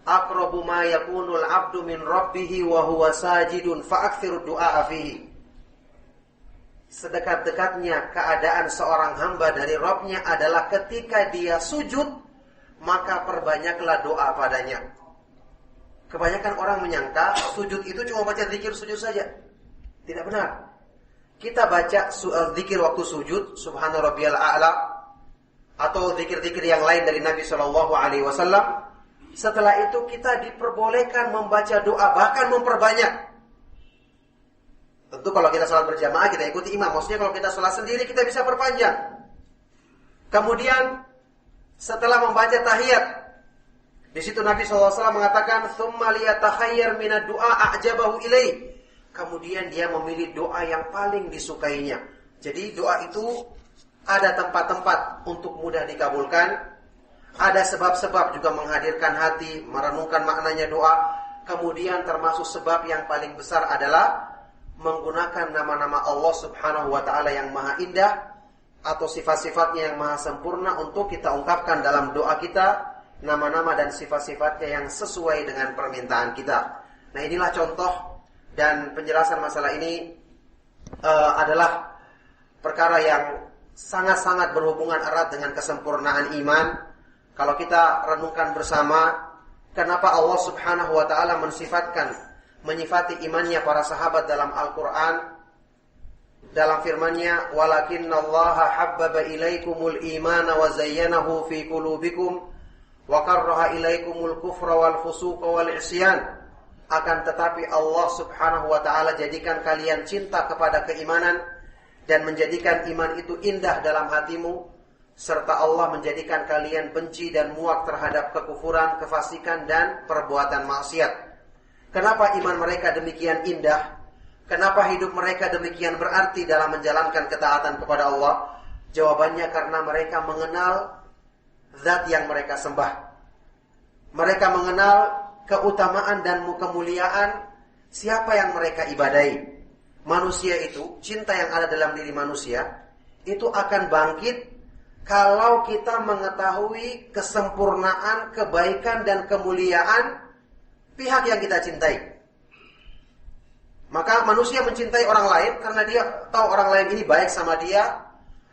"Aqrabu ma yakunul abdu min rabbihi wa huwa sajidun fa'aktsiru du'a fihi." Sedekat-dekatnya keadaan seorang hamba dari Rabb-nya adalah ketika dia sujud, maka perbanyaklah doa padanya. Kebanyakan orang menyangka sujud itu cuma baca zikir sujud saja. Tidak benar. Kita baca zikir waktu sujud, Subhana rabbiyal a'la, atau zikir-zikir yang lain dari Nabi SAW. Setelah itu kita diperbolehkan membaca doa, bahkan memperbanyak. Tentu kalau kita sholat berjamaah kita ikuti imam. Maksudnya kalau kita sholat sendiri kita bisa perpanjang. Kemudian setelah membaca tahiyat, Di situ Nabi SAW mengatakan, "Tsumma liyatakhayyar minad du'a a'jabahu ilaih." Kemudian dia memilih doa yang paling disukainya. Jadi doa itu ada tempat-tempat untuk mudah dikabulkan. Ada sebab-sebab juga menghadirkan hati, merenungkan maknanya doa. Kemudian termasuk sebab yang paling besar adalah menggunakan nama-nama Allah Subhanahu wa ta'ala yang maha indah atau sifat-sifatnya yang maha sempurna untuk kita ungkapkan dalam doa kita, nama-nama dan sifat-sifatnya yang sesuai dengan permintaan kita. Nah, inilah contoh dan penjelasan masalah ini adalah perkara yang sangat-sangat berhubungan erat dengan kesempurnaan iman. Kalau kita renungkan bersama, kenapa Allah Subhanahu wa ta'ala menyifati imannya para sahabat dalam Al-Quran, dalam firman-Nya, "Walakinnallaha habbaba ilaikumul imana wa zayyanahu fi qulubikum wa karraha ilaikumul kufra wal fusuqa wal isyan." Akan tetapi Allah Subhanahu wa ta'ala jadikan kalian cinta kepada keimanan dan menjadikan iman itu indah dalam hatimu, serta Allah menjadikan kalian benci dan muak terhadap kekufuran, kefasikan dan perbuatan maksiat. Kenapa iman mereka demikian indah? Kenapa hidup mereka demikian berarti dalam menjalankan ketaatan kepada Allah? Jawabannya karena mereka mengenal zat yang mereka sembah. Mereka mengenal keutamaan dan kemuliaan siapa yang mereka ibadahi. Manusia itu, cinta yang ada dalam diri manusia, itu akan bangkit kalau kita mengetahui kesempurnaan, kebaikan dan kemuliaan pihak yang kita cintai. Maka manusia mencintai orang lain karena dia tahu orang lain ini baik sama dia,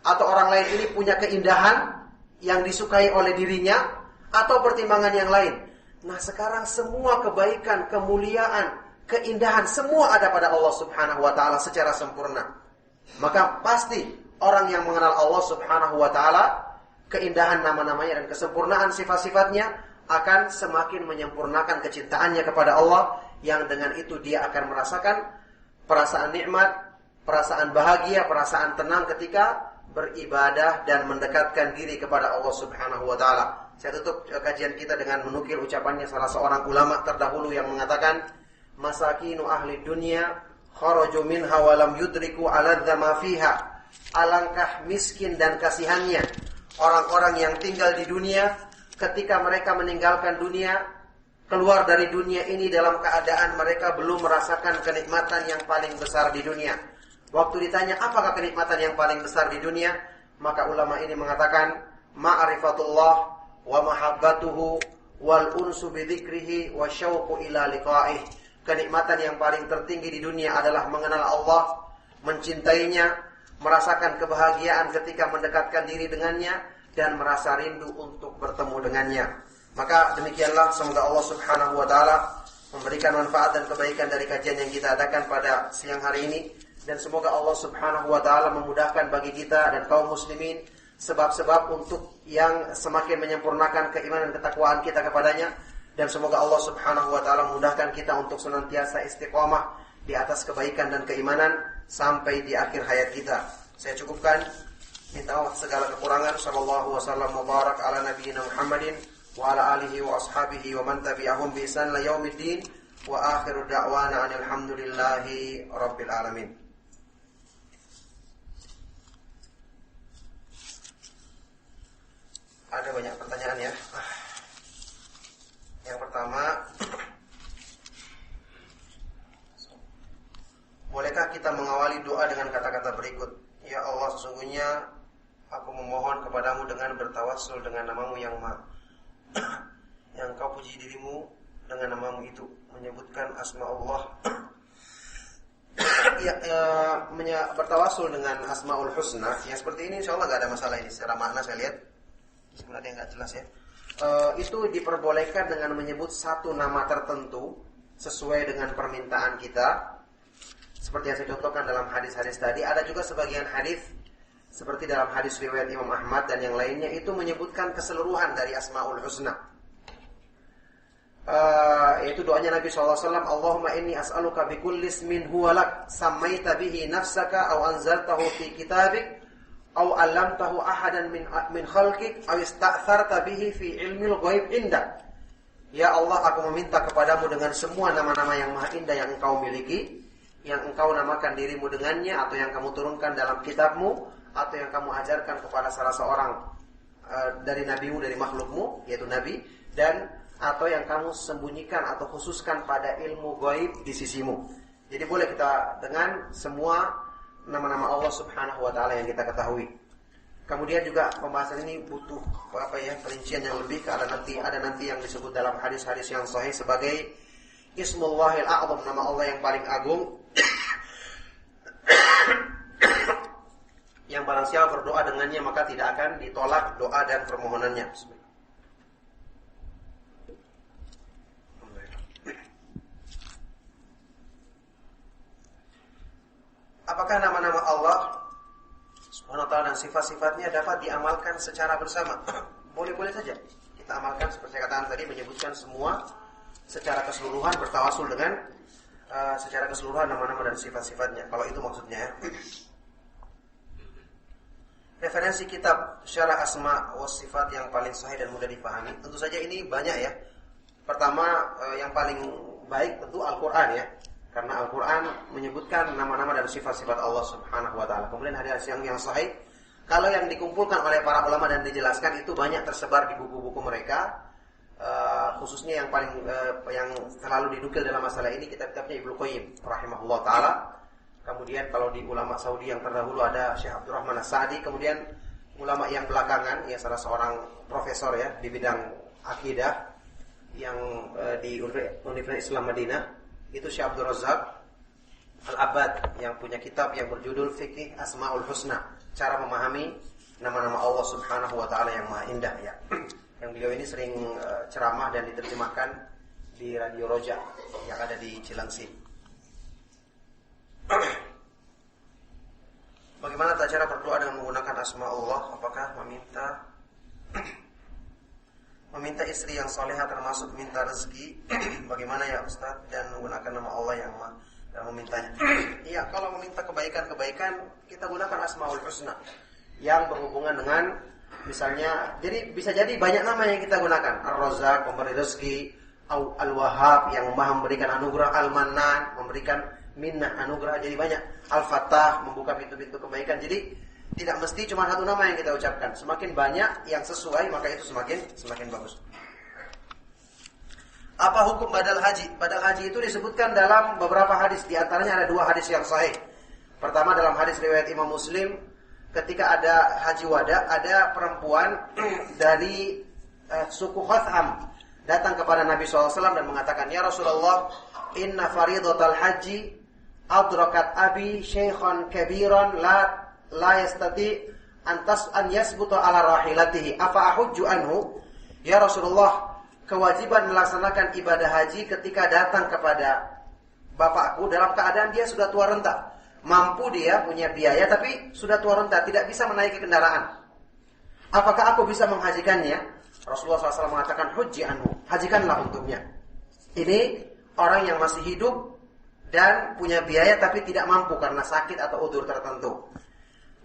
atau orang lain ini punya keindahan yang disukai oleh dirinya, atau pertimbangan yang lain. Nah, sekarang semua kebaikan, kemuliaan, keindahan semua ada pada Allah Subhanahu wa ta'ala secara sempurna. Maka pasti orang yang mengenal Allah Subhanahu wa ta'ala, keindahan nama-namanya dan kesempurnaan sifat-sifatnya akan semakin menyempurnakan kecintaannya kepada Allah, yang dengan itu dia akan merasakan perasaan nikmat, perasaan bahagia, perasaan tenang ketika beribadah dan mendekatkan diri kepada Allah Subhanahu wa ta'ala. Saya tutup kajian kita dengan menukil ucapannya salah seorang ulama terdahulu yang mengatakan, "Masakinu ahli dunya kharaju minha wa lam yudriku aladza ma fiha." Alangkah miskin dan kasihannya orang-orang yang tinggal di dunia ketika mereka meninggalkan dunia, keluar dari dunia ini dalam keadaan mereka belum merasakan kenikmatan yang paling besar di dunia. Waktu ditanya apakah kenikmatan yang paling besar di dunia, maka ulama ini mengatakan, ma'rifatullah wa mahabbatuhu wal unsu bidzikrihi wa syauqu ila liqa'ih. Kenikmatan yang paling tertinggi di dunia adalah mengenal Allah, mencintainya, merasakan kebahagiaan ketika mendekatkan diri dengannya, dan merasa rindu untuk bertemu dengannya. Maka demikianlah, semoga Allah Subhanahu wa ta'ala memberikan manfaat dan kebaikan dari kajian yang kita adakan pada siang hari ini, dan semoga Allah Subhanahu wa ta'ala memudahkan bagi kita dan kaum muslimin sebab-sebab untuk yang semakin menyempurnakan keimanan dan ketakwaan kita kepadanya, dan semoga Allah Subhanahu wa ta'ala memudahkan kita untuk senantiasa istiqamah di atas kebaikan dan keimanan sampai di akhir hayat kita. Saya cukupkan, minta maaf segala kekurangan. Sallallahu wasallam wa barak ala nabiyina Muhammadin wa ala alihi wa ashabihi wa man tabi'ahum bi ihsan ila yaumiddin, wa akhiru da'wana alhamdulillahi rabbil alamin. Ada banyak pertanyaan ya. Yang pertama, bolehkah kita mengawali doa dengan kata-kata berikut? Ya Allah, sesungguhnya aku memohon kepadamu dengan bertawassul dengan namamu yang maha, yang kau puji dirimu dengan namamu itu, menyebutkan asma Allah. Bertawassul dengan asmaul husna, ya seperti ini insya Allah gak ada masalah ini. Secara makna saya lihat sebenarnya nggak jelas ya. Itu diperbolehkan dengan menyebut satu nama tertentu sesuai dengan permintaan kita, seperti yang saya contohkan dalam hadis-hadis tadi. Ada juga sebagian hadis seperti dalam hadis riwayat Imam Ahmad dan yang lainnya itu menyebutkan keseluruhan dari asmaul husna. Yaitu doanya Nabi SAW, Allahumma inni as'aluka bikulli ismin huwa lak sammaita bihi nafsaka aw anzaltahu fi kitabik aw 'allamtahu ahadan min khalqik aw ista'tharta bihi fi ilmil ghaib indak. Ya Allah, aku meminta kepadamu dengan semua nama-nama yang maha indah yang engkau miliki, yang engkau namakan dirimu dengannya, atau yang kamu turunkan dalam kitabmu, atau yang kamu ajarkan kepada salah seorang dari nabimu, dari makhlukmu, yaitu nabi, dan atau yang kamu sembunyikan atau khususkan pada ilmu gaib di sisimu. Jadi boleh kita dengan semua nama-nama Allah Subhanahu wa taala yang kita ketahui. Kemudian juga pembahasan ini butuh perincian yang lebih, karena ada nanti yang disebut dalam hadis-hadis yang sahih sebagai Ismullahil A'zam, nama Allah yang paling agung. Yang barang siapa berdoa dengannya maka tidak akan ditolak doa dan permohonannya. Apakah nama-nama Allah Subhanahu wa ta'ala dan sifat-sifatnya dapat diamalkan secara bersama? Boleh-boleh saja kita amalkan, seperti saya katakan tadi, menyebutkan semua secara keseluruhan, bertawasul dengan secara keseluruhan nama-nama dan sifat-sifatnya, kalau itu maksudnya. Referensi kitab Syarah Asma wa Sifat yang paling sahih dan mudah dipahami, tentu saja ini banyak ya. Pertama, yang paling baik tentu Al-Quran ya, karena Al-Quran menyebutkan nama-nama dan sifat-sifat Allah Subhanahu wa ta'ala. Kemudian hadis yang sahih, kalau yang dikumpulkan oleh para ulama dan dijelaskan itu banyak tersebar di buku-buku mereka, khususnya yang paling yang terlalu dinukil dalam masalah ini kitab-kitabnya Ibnu Qayyim rahimahullah ta'ala. Kemudian kalau di ulama Saudi yang terdahulu ada Syekh Abdurrahman As-Sa'di. Kemudian ulama yang belakangan, ya salah seorang profesor ya di bidang akidah yang di Universitas Islam Madinah, itu Syekh Abdul Razak Al-Abad, yang punya kitab yang berjudul Fiqih Asmaul Husna, cara memahami nama-nama Allah Subhanahu wa ta'ala yang maha indah ya. Yang beliau ini sering ceramah dan diterjemahkan di Radio Roja yang ada di Cilengsi. Bagaimana cara berdoa dengan menggunakan asma Allah? Apakah meminta istri yang salehah termasuk minta rezeki? Bagaimana ya Ustaz? Dan menggunakan nama Allah yang dan memintanya. Iya, kalau meminta kebaikan-kebaikan kita gunakan Asmaul Husna yang berhubungan dengan, misalnya, jadi bisa jadi banyak nama yang kita gunakan. Ar-Razzaq, pemberi rezeki, Al-Wahhab, yang maha memberikan anugerah, Al-Mannan, memberikan minnah, anugerah, jadi banyak. Al-Fattah, membuka pintu-pintu kebaikan. Jadi tidak mesti cuma satu nama yang kita ucapkan. Semakin banyak yang sesuai, maka itu semakin bagus. Apa hukum badal haji? Badal haji itu disebutkan dalam beberapa hadis. Di antaranya ada 2 hadis yang sahih. Pertama dalam hadis riwayat Imam Muslim, ketika ada haji wada, ada perempuan dari suku Khatham datang kepada Nabi SAW dan mengatakan, "Ya Rasulullah, inna faridatal haji adrakat abi syaikhan kabiran la yastati an yasbuta ala rahilatihi afa ahujju anhu." Ya Rasulullah, kewajiban melaksanakan ibadah haji ketika datang kepada bapakku dalam keadaan dia sudah tua renta. Mampu, dia punya biaya tapi sudah tua renta, tidak bisa menaiki kendaraan. Apakah aku bisa menghajikannya? Rasulullah SAW mengatakan, "Hujji anhu." Hajikanlah untuknya. Ini orang yang masih hidup dan punya biaya tapi tidak mampu karena sakit atau udzur tertentu.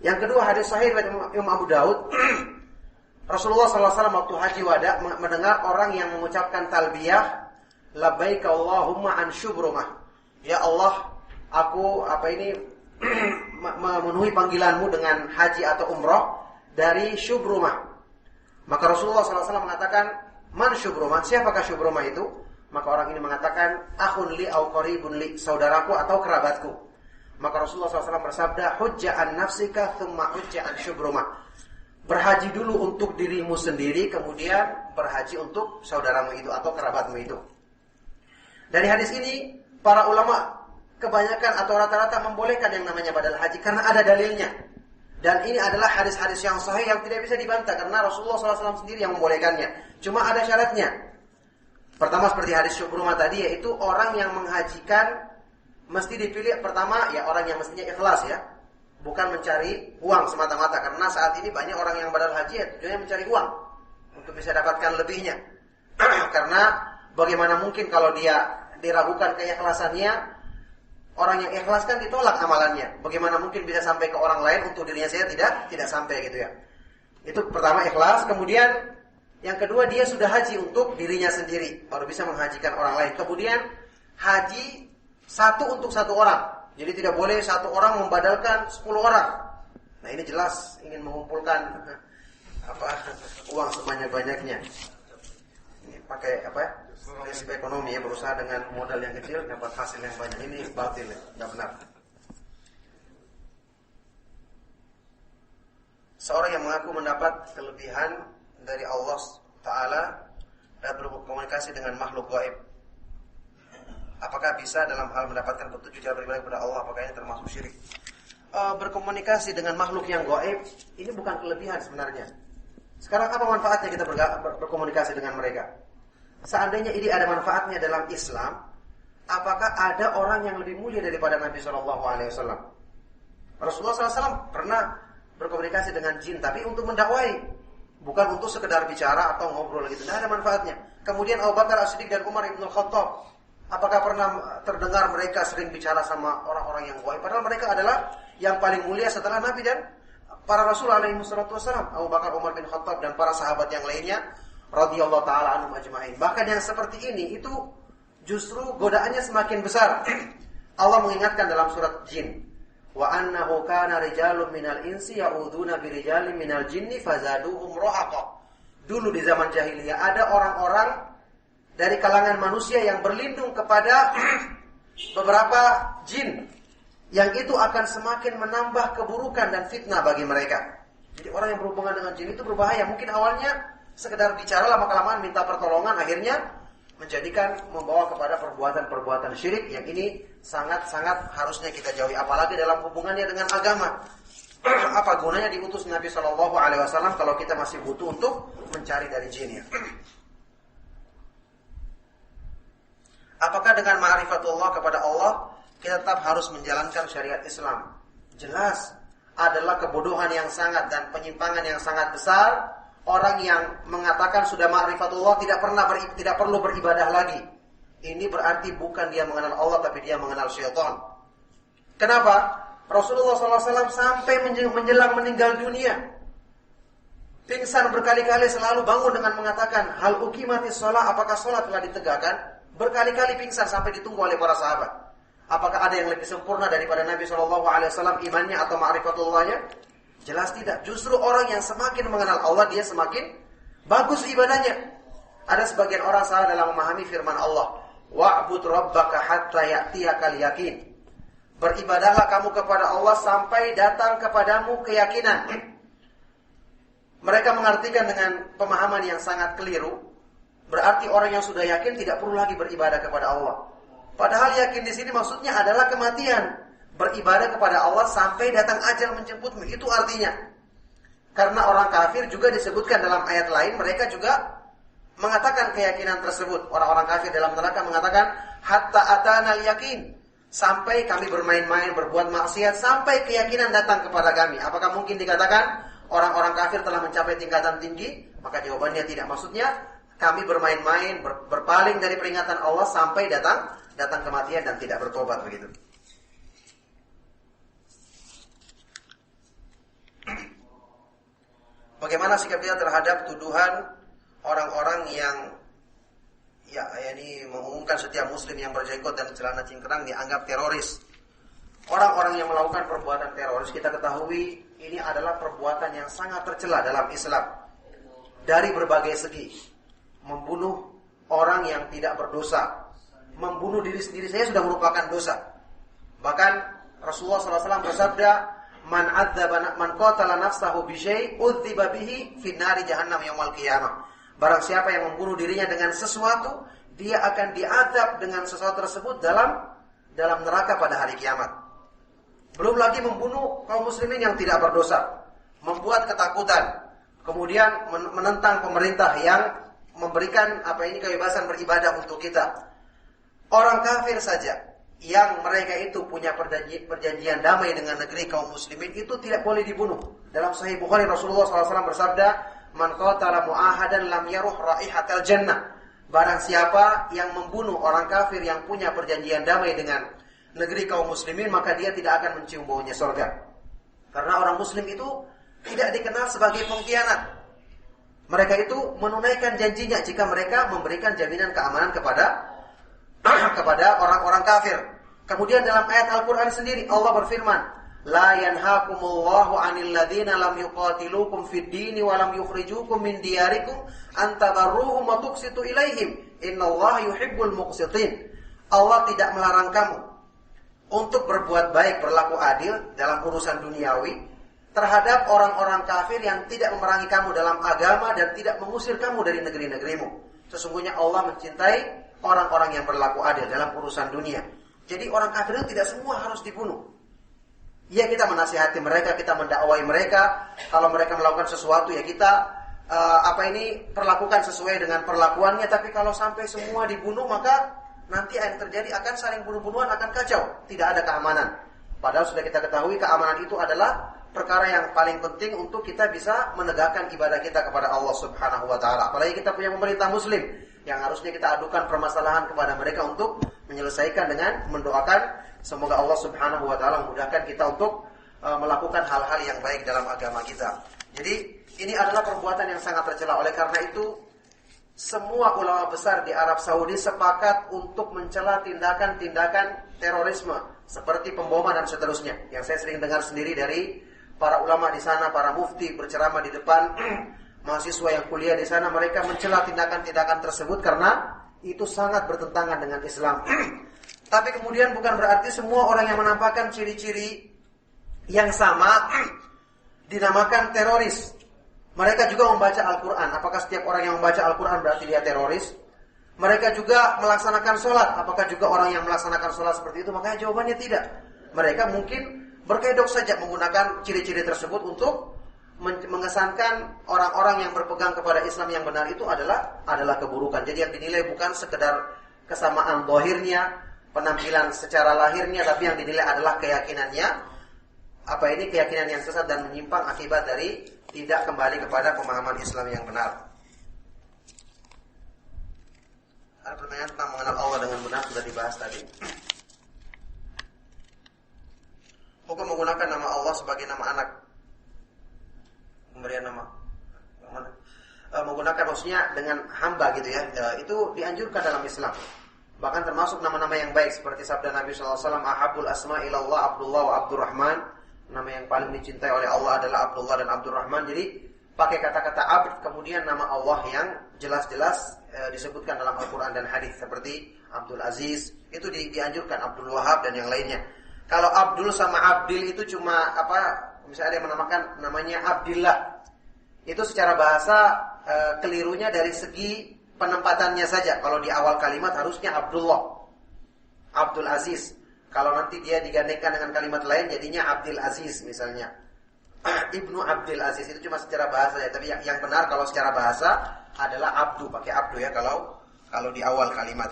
Yang kedua, hadis sahih dari Imam Abu Daud. Rasulullah SAW waktu haji wada mendengar orang yang mengucapkan talbiyah, labbaik Allahumma an syubrumah. Ya Allah, aku memenuhi panggilanmu dengan haji atau umrah dari Syubrumah. Maka Rasulullah SAW mengatakan, man Syubrumah? Siapakah Syubrumah itu? Maka orang ini mengatakan, akhun li au qaribun li, saudaraku atau kerabatku. Maka Rasulullah SAW bersabda, hujja an nafsika thumma hujja an Syubrumah. Berhaji dulu untuk dirimu sendiri, kemudian berhaji untuk saudaramu itu atau kerabatmu itu. Dari hadis ini, para ulama kebanyakan atau rata-rata membolehkan yang namanya badal haji karena ada dalilnya. Dan ini adalah hadis-hadis yang sahih yang tidak bisa dibantah karena Rasulullah SAW sendiri yang membolehkannya. Cuma ada syaratnya. Pertama seperti hadis Syubrumah tadi, yaitu orang yang menghajikan mesti dipilih pertama ya orang yang mestinya ikhlas ya. Bukan mencari uang semata-mata, karena saat ini banyak orang yang badal haji ya tujuannya mencari uang untuk bisa dapatkan lebihnya. Karena bagaimana mungkin kalau dia diragukan keikhlasannya, orang yang ikhlas kan ditolak amalannya. Bagaimana mungkin bisa sampai ke orang lain, untuk dirinya saya tidak sampai gitu ya. Itu pertama ikhlas, kemudian Yang kedua, dia sudah haji untuk dirinya sendiri, baru bisa menghajikan orang lain. Kemudian haji satu untuk satu orang. Jadi tidak boleh satu orang membadalkan 10 orang. Nah, ini jelas ingin mengumpulkan uang sebanyak-banyaknya. Ini pakai prinsip ekonomi ya, berusaha dengan modal yang kecil dapat hasil yang banyak. Ini batil, tidak benar. Seorang yang mengaku mendapat kelebihan dari Allah Ta'ala dan berkomunikasi dengan makhluk gaib, apakah bisa dalam hal mendapatkan petunjuk cara beribadah kepada Allah? Apakah ini termasuk syirik? Berkomunikasi dengan makhluk yang gaib ini bukan kelebihan sebenarnya. Sekarang apa manfaatnya kita berkomunikasi dengan mereka? Seandainya ini ada manfaatnya dalam Islam, apakah ada orang yang lebih mulia daripada Nabi SAW? Rasulullah SAW pernah berkomunikasi dengan jin, tapi untuk mendakwai, bukan untuk sekedar bicara atau ngobrol gitu. Tidak ada manfaatnya. Kemudian Abu Bakar As-Siddiq dan Umar Ibn Khattab, apakah pernah terdengar mereka sering bicara sama orang-orang yang gaib? Padahal mereka adalah yang paling mulia setelah Nabi dan para Rasul alaihi wassalatu wassalam. Abu Bakar, Umar bin Khattab dan para sahabat yang lainnya radhiyallahu taala anhum ajma'in. Bahkan yang seperti ini itu justru godaannya semakin besar. Allah mengingatkan dalam surat Jin, wa annahu kana rijalun minal insi ya'uduna birijalin minal jinni fazaduhum rahaqa. Dulu di zaman jahiliyah ada orang-orang dari kalangan manusia yang berlindung kepada beberapa jin, yang itu akan semakin menambah keburukan dan fitnah bagi mereka. Jadi orang yang berhubungan dengan jin itu berbahaya. Mungkin awalnya sekedar bicara, lama-kelamaan minta pertolongan, akhirnya membawa kepada perbuatan-perbuatan syirik yang ini sangat-sangat harusnya kita jauhi, apalagi dalam hubungannya dengan agama. Apa gunanya diutus Nabi SAW kalau kita masih butuh untuk mencari dari jin ya? Apakah dengan ma'rifatullah kepada Allah kita tetap harus menjalankan syariat Islam? Jelas adalah kebodohan yang sangat dan penyimpangan yang sangat besar orang yang mengatakan sudah ma'rifatullah tidak perlu beribadah lagi. Ini berarti bukan dia mengenal Allah, tapi dia mengenal syaitan. Kenapa? Rasulullah SAW sampai menjelang meninggal dunia pingsan berkali-kali, selalu bangun dengan mengatakan, hal uqimatis shalah, apakah sholat telah ditegakkan? Berkali-kali pingsan sampai ditunggu oleh para sahabat. Apakah ada yang lebih sempurna daripada Nabi SAW imannya atau ma'rifatullahnya? Jelas tidak. Justru orang yang semakin mengenal Allah, dia semakin bagus ibadahnya. Ada sebagian orang salah dalam memahami firman Allah, wa'bud rabbaka hatta ya'tiyakal yakin. Beribadahlah kamu kepada Allah sampai datang kepadamu keyakinan. Mereka mengartikan dengan pemahaman yang sangat keliru. Berarti orang yang sudah yakin tidak perlu lagi beribadah kepada Allah. Padahal yakin di sini maksudnya adalah kematian. Beribadah kepada Allah sampai datang ajal menjemputmu. Itu artinya. Karena orang kafir juga disebutkan dalam ayat lain, mereka juga mengatakan keyakinan tersebut. Orang-orang kafir dalam neraka mengatakan, hatta atanal yakin. Sampai kami bermain-main, berbuat maksiat, sampai keyakinan datang kepada kami. Apakah mungkin dikatakan orang-orang kafir telah mencapai tingkatan tinggi? Maka jawabannya tidak. Maksudnya, kami bermain-main, berpaling dari peringatan Allah sampai datang kematian dan tidak bertobat begitu. Bagaimana sikap kita terhadap tuduhan orang-orang yang ini mengumumkan setiap muslim yang berjenggot dan celana cingkrang dianggap teroris? Orang-orang yang melakukan perbuatan teroris, kita ketahui ini adalah perbuatan yang sangat tercela dalam Islam dari berbagai segi. Membunuh orang yang tidak berdosa, membunuh diri sendiri saja sudah merupakan dosa. Bahkan Rasulullah SAW bersabda, man qatala nafsahu bi syai' udziba bihi fi nari jahannam yaumil qiyamah. Barang siapa yang membunuh dirinya dengan sesuatu, dia akan diazab dengan sesuatu tersebut dalam neraka pada hari kiamat. Belum lagi membunuh kaum muslimin yang tidak berdosa, membuat ketakutan, kemudian menentang pemerintah yang memberikan kebebasan beribadah untuk kita. Orang kafir saja yang mereka itu punya perjanjian damai dengan negeri kaum muslimin itu tidak boleh dibunuh. Dalam Sahih Bukhari Rasulullah SAW bersabda, man qatala mu'ahadan lam yaruh raihatal jannah. Barang siapa yang membunuh orang kafir yang punya perjanjian damai dengan negeri kaum muslimin, maka dia tidak akan mencium baunya surga. Karena orang muslim itu tidak dikenal sebagai pengkhianat. Mereka itu menunaikan janjinya jika mereka memberikan jaminan keamanan kepada orang-orang kafir. Kemudian dalam ayat Al-Quran sendiri Allah berfirman, La yanhakumullahu 'anil ladzina lam yuqatilukum fid dini wa lam yukhrijukum min diyarikum an tabarruhum wa tuqsitu ilaihim innallaha yuhibbul muqsitin. Allah tidak melarang kamu untuk berbuat baik, berlaku adil dalam urusan duniawi terhadap orang-orang kafir yang tidak memerangi kamu dalam agama dan tidak mengusir kamu dari negeri-negerimu. Sesungguhnya Allah mencintai orang-orang yang berlaku adil dalam urusan dunia. Jadi orang kafir itu tidak semua harus dibunuh. Ya, kita menasihati mereka, kita mendakwai mereka. Kalau mereka melakukan sesuatu, ya kita perlakukan sesuai dengan perlakuannya. Tapi kalau sampai semua dibunuh, maka nanti yang terjadi akan saling bunuh-bunuhan, akan kacau. Tidak ada keamanan. Padahal sudah kita ketahui keamanan itu adalah perkara yang paling penting untuk kita bisa menegakkan ibadah kita kepada Allah Subhanahu wa taala. Apalagi kita punya pemerintah muslim yang harusnya kita adukan permasalahan kepada mereka untuk menyelesaikan dengan mendoakan semoga Allah Subhanahu wa taala memudahkan kita untuk melakukan hal-hal yang baik dalam agama kita. Jadi ini adalah perbuatan yang sangat tercela. Oleh karena itu semua ulama besar di Arab Saudi sepakat untuk mencela tindakan-tindakan terorisme seperti pemboman dan seterusnya. Yang saya sering dengar sendiri dari para ulama di sana, para mufti berceramah di depan mahasiswa yang kuliah di sana, mereka mencela tindakan-tindakan tersebut karena itu sangat bertentangan dengan Islam. Tapi kemudian bukan berarti semua orang yang menampakkan ciri-ciri yang sama dinamakan teroris. Mereka juga membaca Al-Quran. Apakah setiap orang yang membaca Al-Quran berarti dia teroris? Mereka juga melaksanakan sholat. Apakah juga orang yang melaksanakan sholat seperti itu? Makanya jawabannya tidak. Mereka mungkin berkedok saja menggunakan ciri-ciri tersebut untuk mengesankan orang-orang yang berpegang kepada Islam yang benar itu adalah keburukan. Jadi yang dinilai bukan sekedar kesamaan zahirnya, penampilan secara lahirnya, tapi yang dinilai adalah keyakinannya. Keyakinan yang sesat dan menyimpang akibat dari tidak kembali kepada pemahaman Islam yang benar. Ada pertanyaan tentang mengenal Allah dengan benar sudah dibahas tadi. Hukum menggunakan nama Allah sebagai nama anak. Pemberian nama. Menggunakan maksudnya dengan hamba gitu ya. Itu dianjurkan dalam Islam. Bahkan termasuk nama-nama yang baik seperti sabda Nabi sallallahu alaihi wasallam, "Ahabbul asma ila Allah Abdullah wa Abdurrahman." Nama yang paling dicintai oleh Allah adalah Abdullah dan Abdurrahman. Jadi pakai kata-kata abd kemudian nama Allah yang jelas-jelas disebutkan dalam Al-Quran dan hadis seperti Abdul Aziz, itu dianjurkan, Abdul Wahab dan yang lainnya. Kalau Abdul sama Abdil itu cuma misalnya ada yang menamakan namanya Abdillah. Itu secara bahasa kelirunya dari segi penempatannya saja. Kalau di awal kalimat harusnya Abdullah, Abdul Aziz. Kalau nanti dia digandengkan dengan kalimat lain jadinya Abdul Aziz misalnya. Ibnu Abdul Aziz itu cuma secara bahasa ya, tapi yang benar kalau secara bahasa adalah abdu, pakai abdu ya kalau di awal kalimat.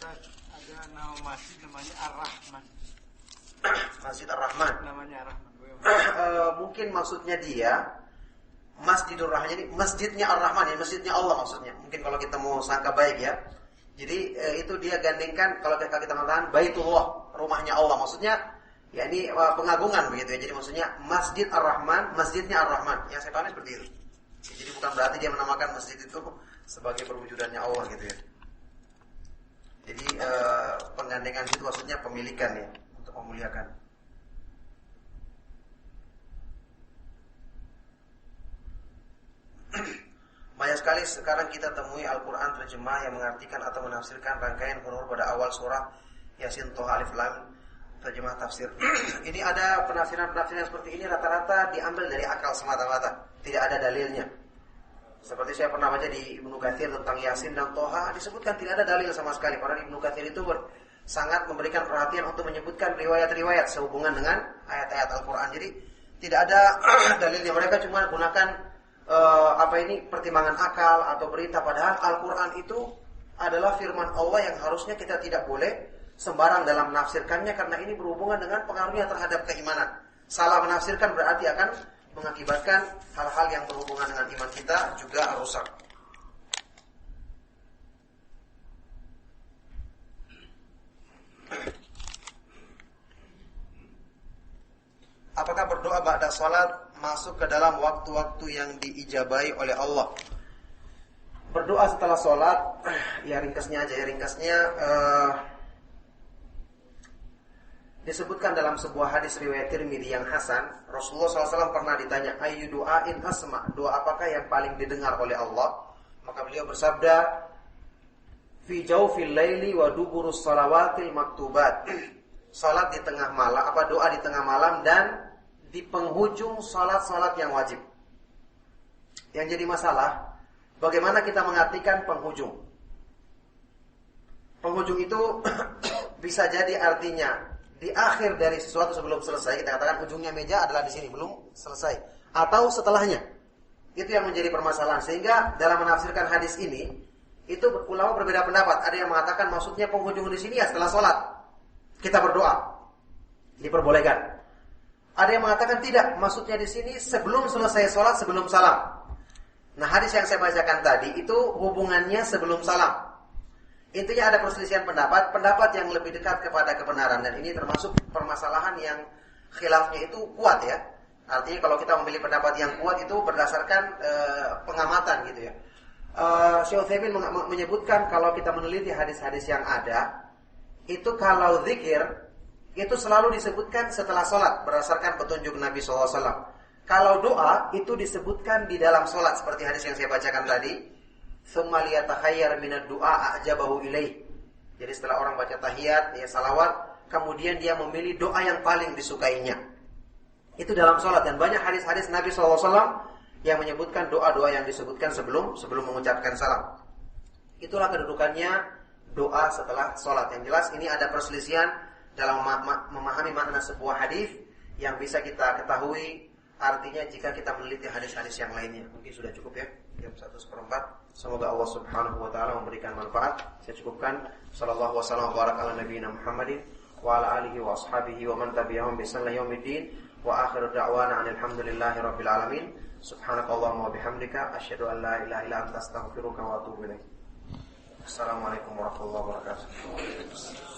Ada nama masjid namanya Ar-Rahman. Masjid Ar-Rahman. Namanya Ar-Rahman. Mungkin maksudnya dia Masjidur Rahman, jadi masjidnya Ar-Rahman ya, masjidnya Allah maksudnya. Mungkin kalau kita mau sangka baik ya. Jadi itu dia gandengkan kalau kita mengatakan Baitullah, rumahnya Allah maksudnya. Ya ini pengagungan begitu ya. Jadi maksudnya Masjid Ar-Rahman, masjidnya Ar-Rahman. Yang saya pahami seperti itu. Jadi bukan berarti dia menamakan masjid itu sebagai perwujudannya Allah gitu ya. Jadi penggandengan itu maksudnya pemilikan ya, untuk memuliakan. Banyak sekali sekarang kita temui Al-Quran terjemah yang mengartikan atau menafsirkan rangkaian huruf pada awal surah Yasin, Toha, Alif, Lam, terjemah tafsir. Ini ada penafsiran-penafsiran seperti ini rata-rata diambil dari akal semata-mata, tidak ada dalilnya. Seperti saya pernah baca di Ibnu Katsir tentang Yasin dan Toha, disebutkan tidak ada dalil sama sekali. Padahal Ibnu Katsir itu sangat memberikan perhatian untuk menyebutkan riwayat-riwayat sehubungan dengan ayat-ayat Al-Quran. Jadi tidak ada dalilnya. Mereka cuma gunakan pertimbangan akal atau berita. Padahal Al-Quran itu adalah firman Allah yang harusnya kita tidak boleh sembarang dalam menafsirkannya, karena ini berhubungan dengan pengaruhnya terhadap keimanan. Salah menafsirkan berarti akan mengakibatkan hal-hal yang berhubungan dengan iman kita juga rusak. Apakah berdoa ba'da salat masuk ke dalam waktu-waktu yang diijabahi oleh Allah? berdoa setelah sholat, ya ringkasnya aja ya, ringkasnya disebutkan dalam sebuah hadis riwayat Tirmidzi yang hasan, Rasulullah SAW pernah ditanya, ayyu du'ain asma, doa apakah yang paling didengar oleh Allah? Maka beliau bersabda, fi jawfil laili wa duburus salawatil maktubat. Salat di tengah malam, doa di tengah malam dan di penghujung salat-salat yang wajib. Yang jadi masalah, bagaimana kita mengartikan penghujung? Penghujung itu bisa jadi artinya di akhir dari sesuatu sebelum selesai. Kita katakan ujungnya meja adalah di sini, belum selesai, atau setelahnya. Itu yang menjadi permasalahan. Sehingga dalam menafsirkan hadis ini, itu ulama berbeda pendapat. Ada yang mengatakan maksudnya penghujung di sini ya setelah sholat kita berdoa, diperbolehkan. Ada yang mengatakan tidak, maksudnya di sini sebelum selesai sholat, sebelum salam. Nah, hadis yang saya bacakan tadi itu hubungannya sebelum salam. Intinya ada perselisihan pendapat yang lebih dekat kepada kebenaran, dan ini termasuk permasalahan yang khilafnya itu kuat ya. Artinya kalau kita memilih pendapat yang kuat itu berdasarkan pengamatan gitu ya. Syekh Utsaimin menyebutkan kalau kita meneliti hadis-hadis yang ada, itu kalau zikir itu selalu disebutkan setelah sholat berdasarkan petunjuk Nabi SAW. Kalau doa itu disebutkan di dalam sholat seperti hadis yang saya bacakan tadi. Tsumma liyatakhayyar minad du'a a'jabahu ilaih. Jadi setelah orang baca tahiyat, ya salawat, kemudian dia memilih doa yang paling disukainya. Itu dalam sholat, dan banyak hadis-hadis Nabi SAW yang menyebutkan doa-doa yang disebutkan sebelum mengucapkan salam. Itulah kedudukannya doa setelah sholat. Yang jelas ini ada perselisihan dalam memahami makna sebuah hadis yang bisa kita ketahui artinya jika kita meneliti hadis-hadis yang lainnya. Mungkin sudah cukup ya, jam 1/4. Semoga Allah Subhanahu wa taala memberikan manfaat. Saya cukupkan. Sallallahu wasallam wa baraka ala nabiyina Muhammadin wa ala alihi wa ashabihi wa man tabi'ahum bi ihsan ila yaumiddin. Wa akhiru da'wana alhamdulillahi rabbil alamin. Subhanakallahumma wa bihamdika asyhadu an la ilaha illa anta astaghfiruka wa atubu ilaik. Assalamualaikum warahmatullahi wabarakatuh.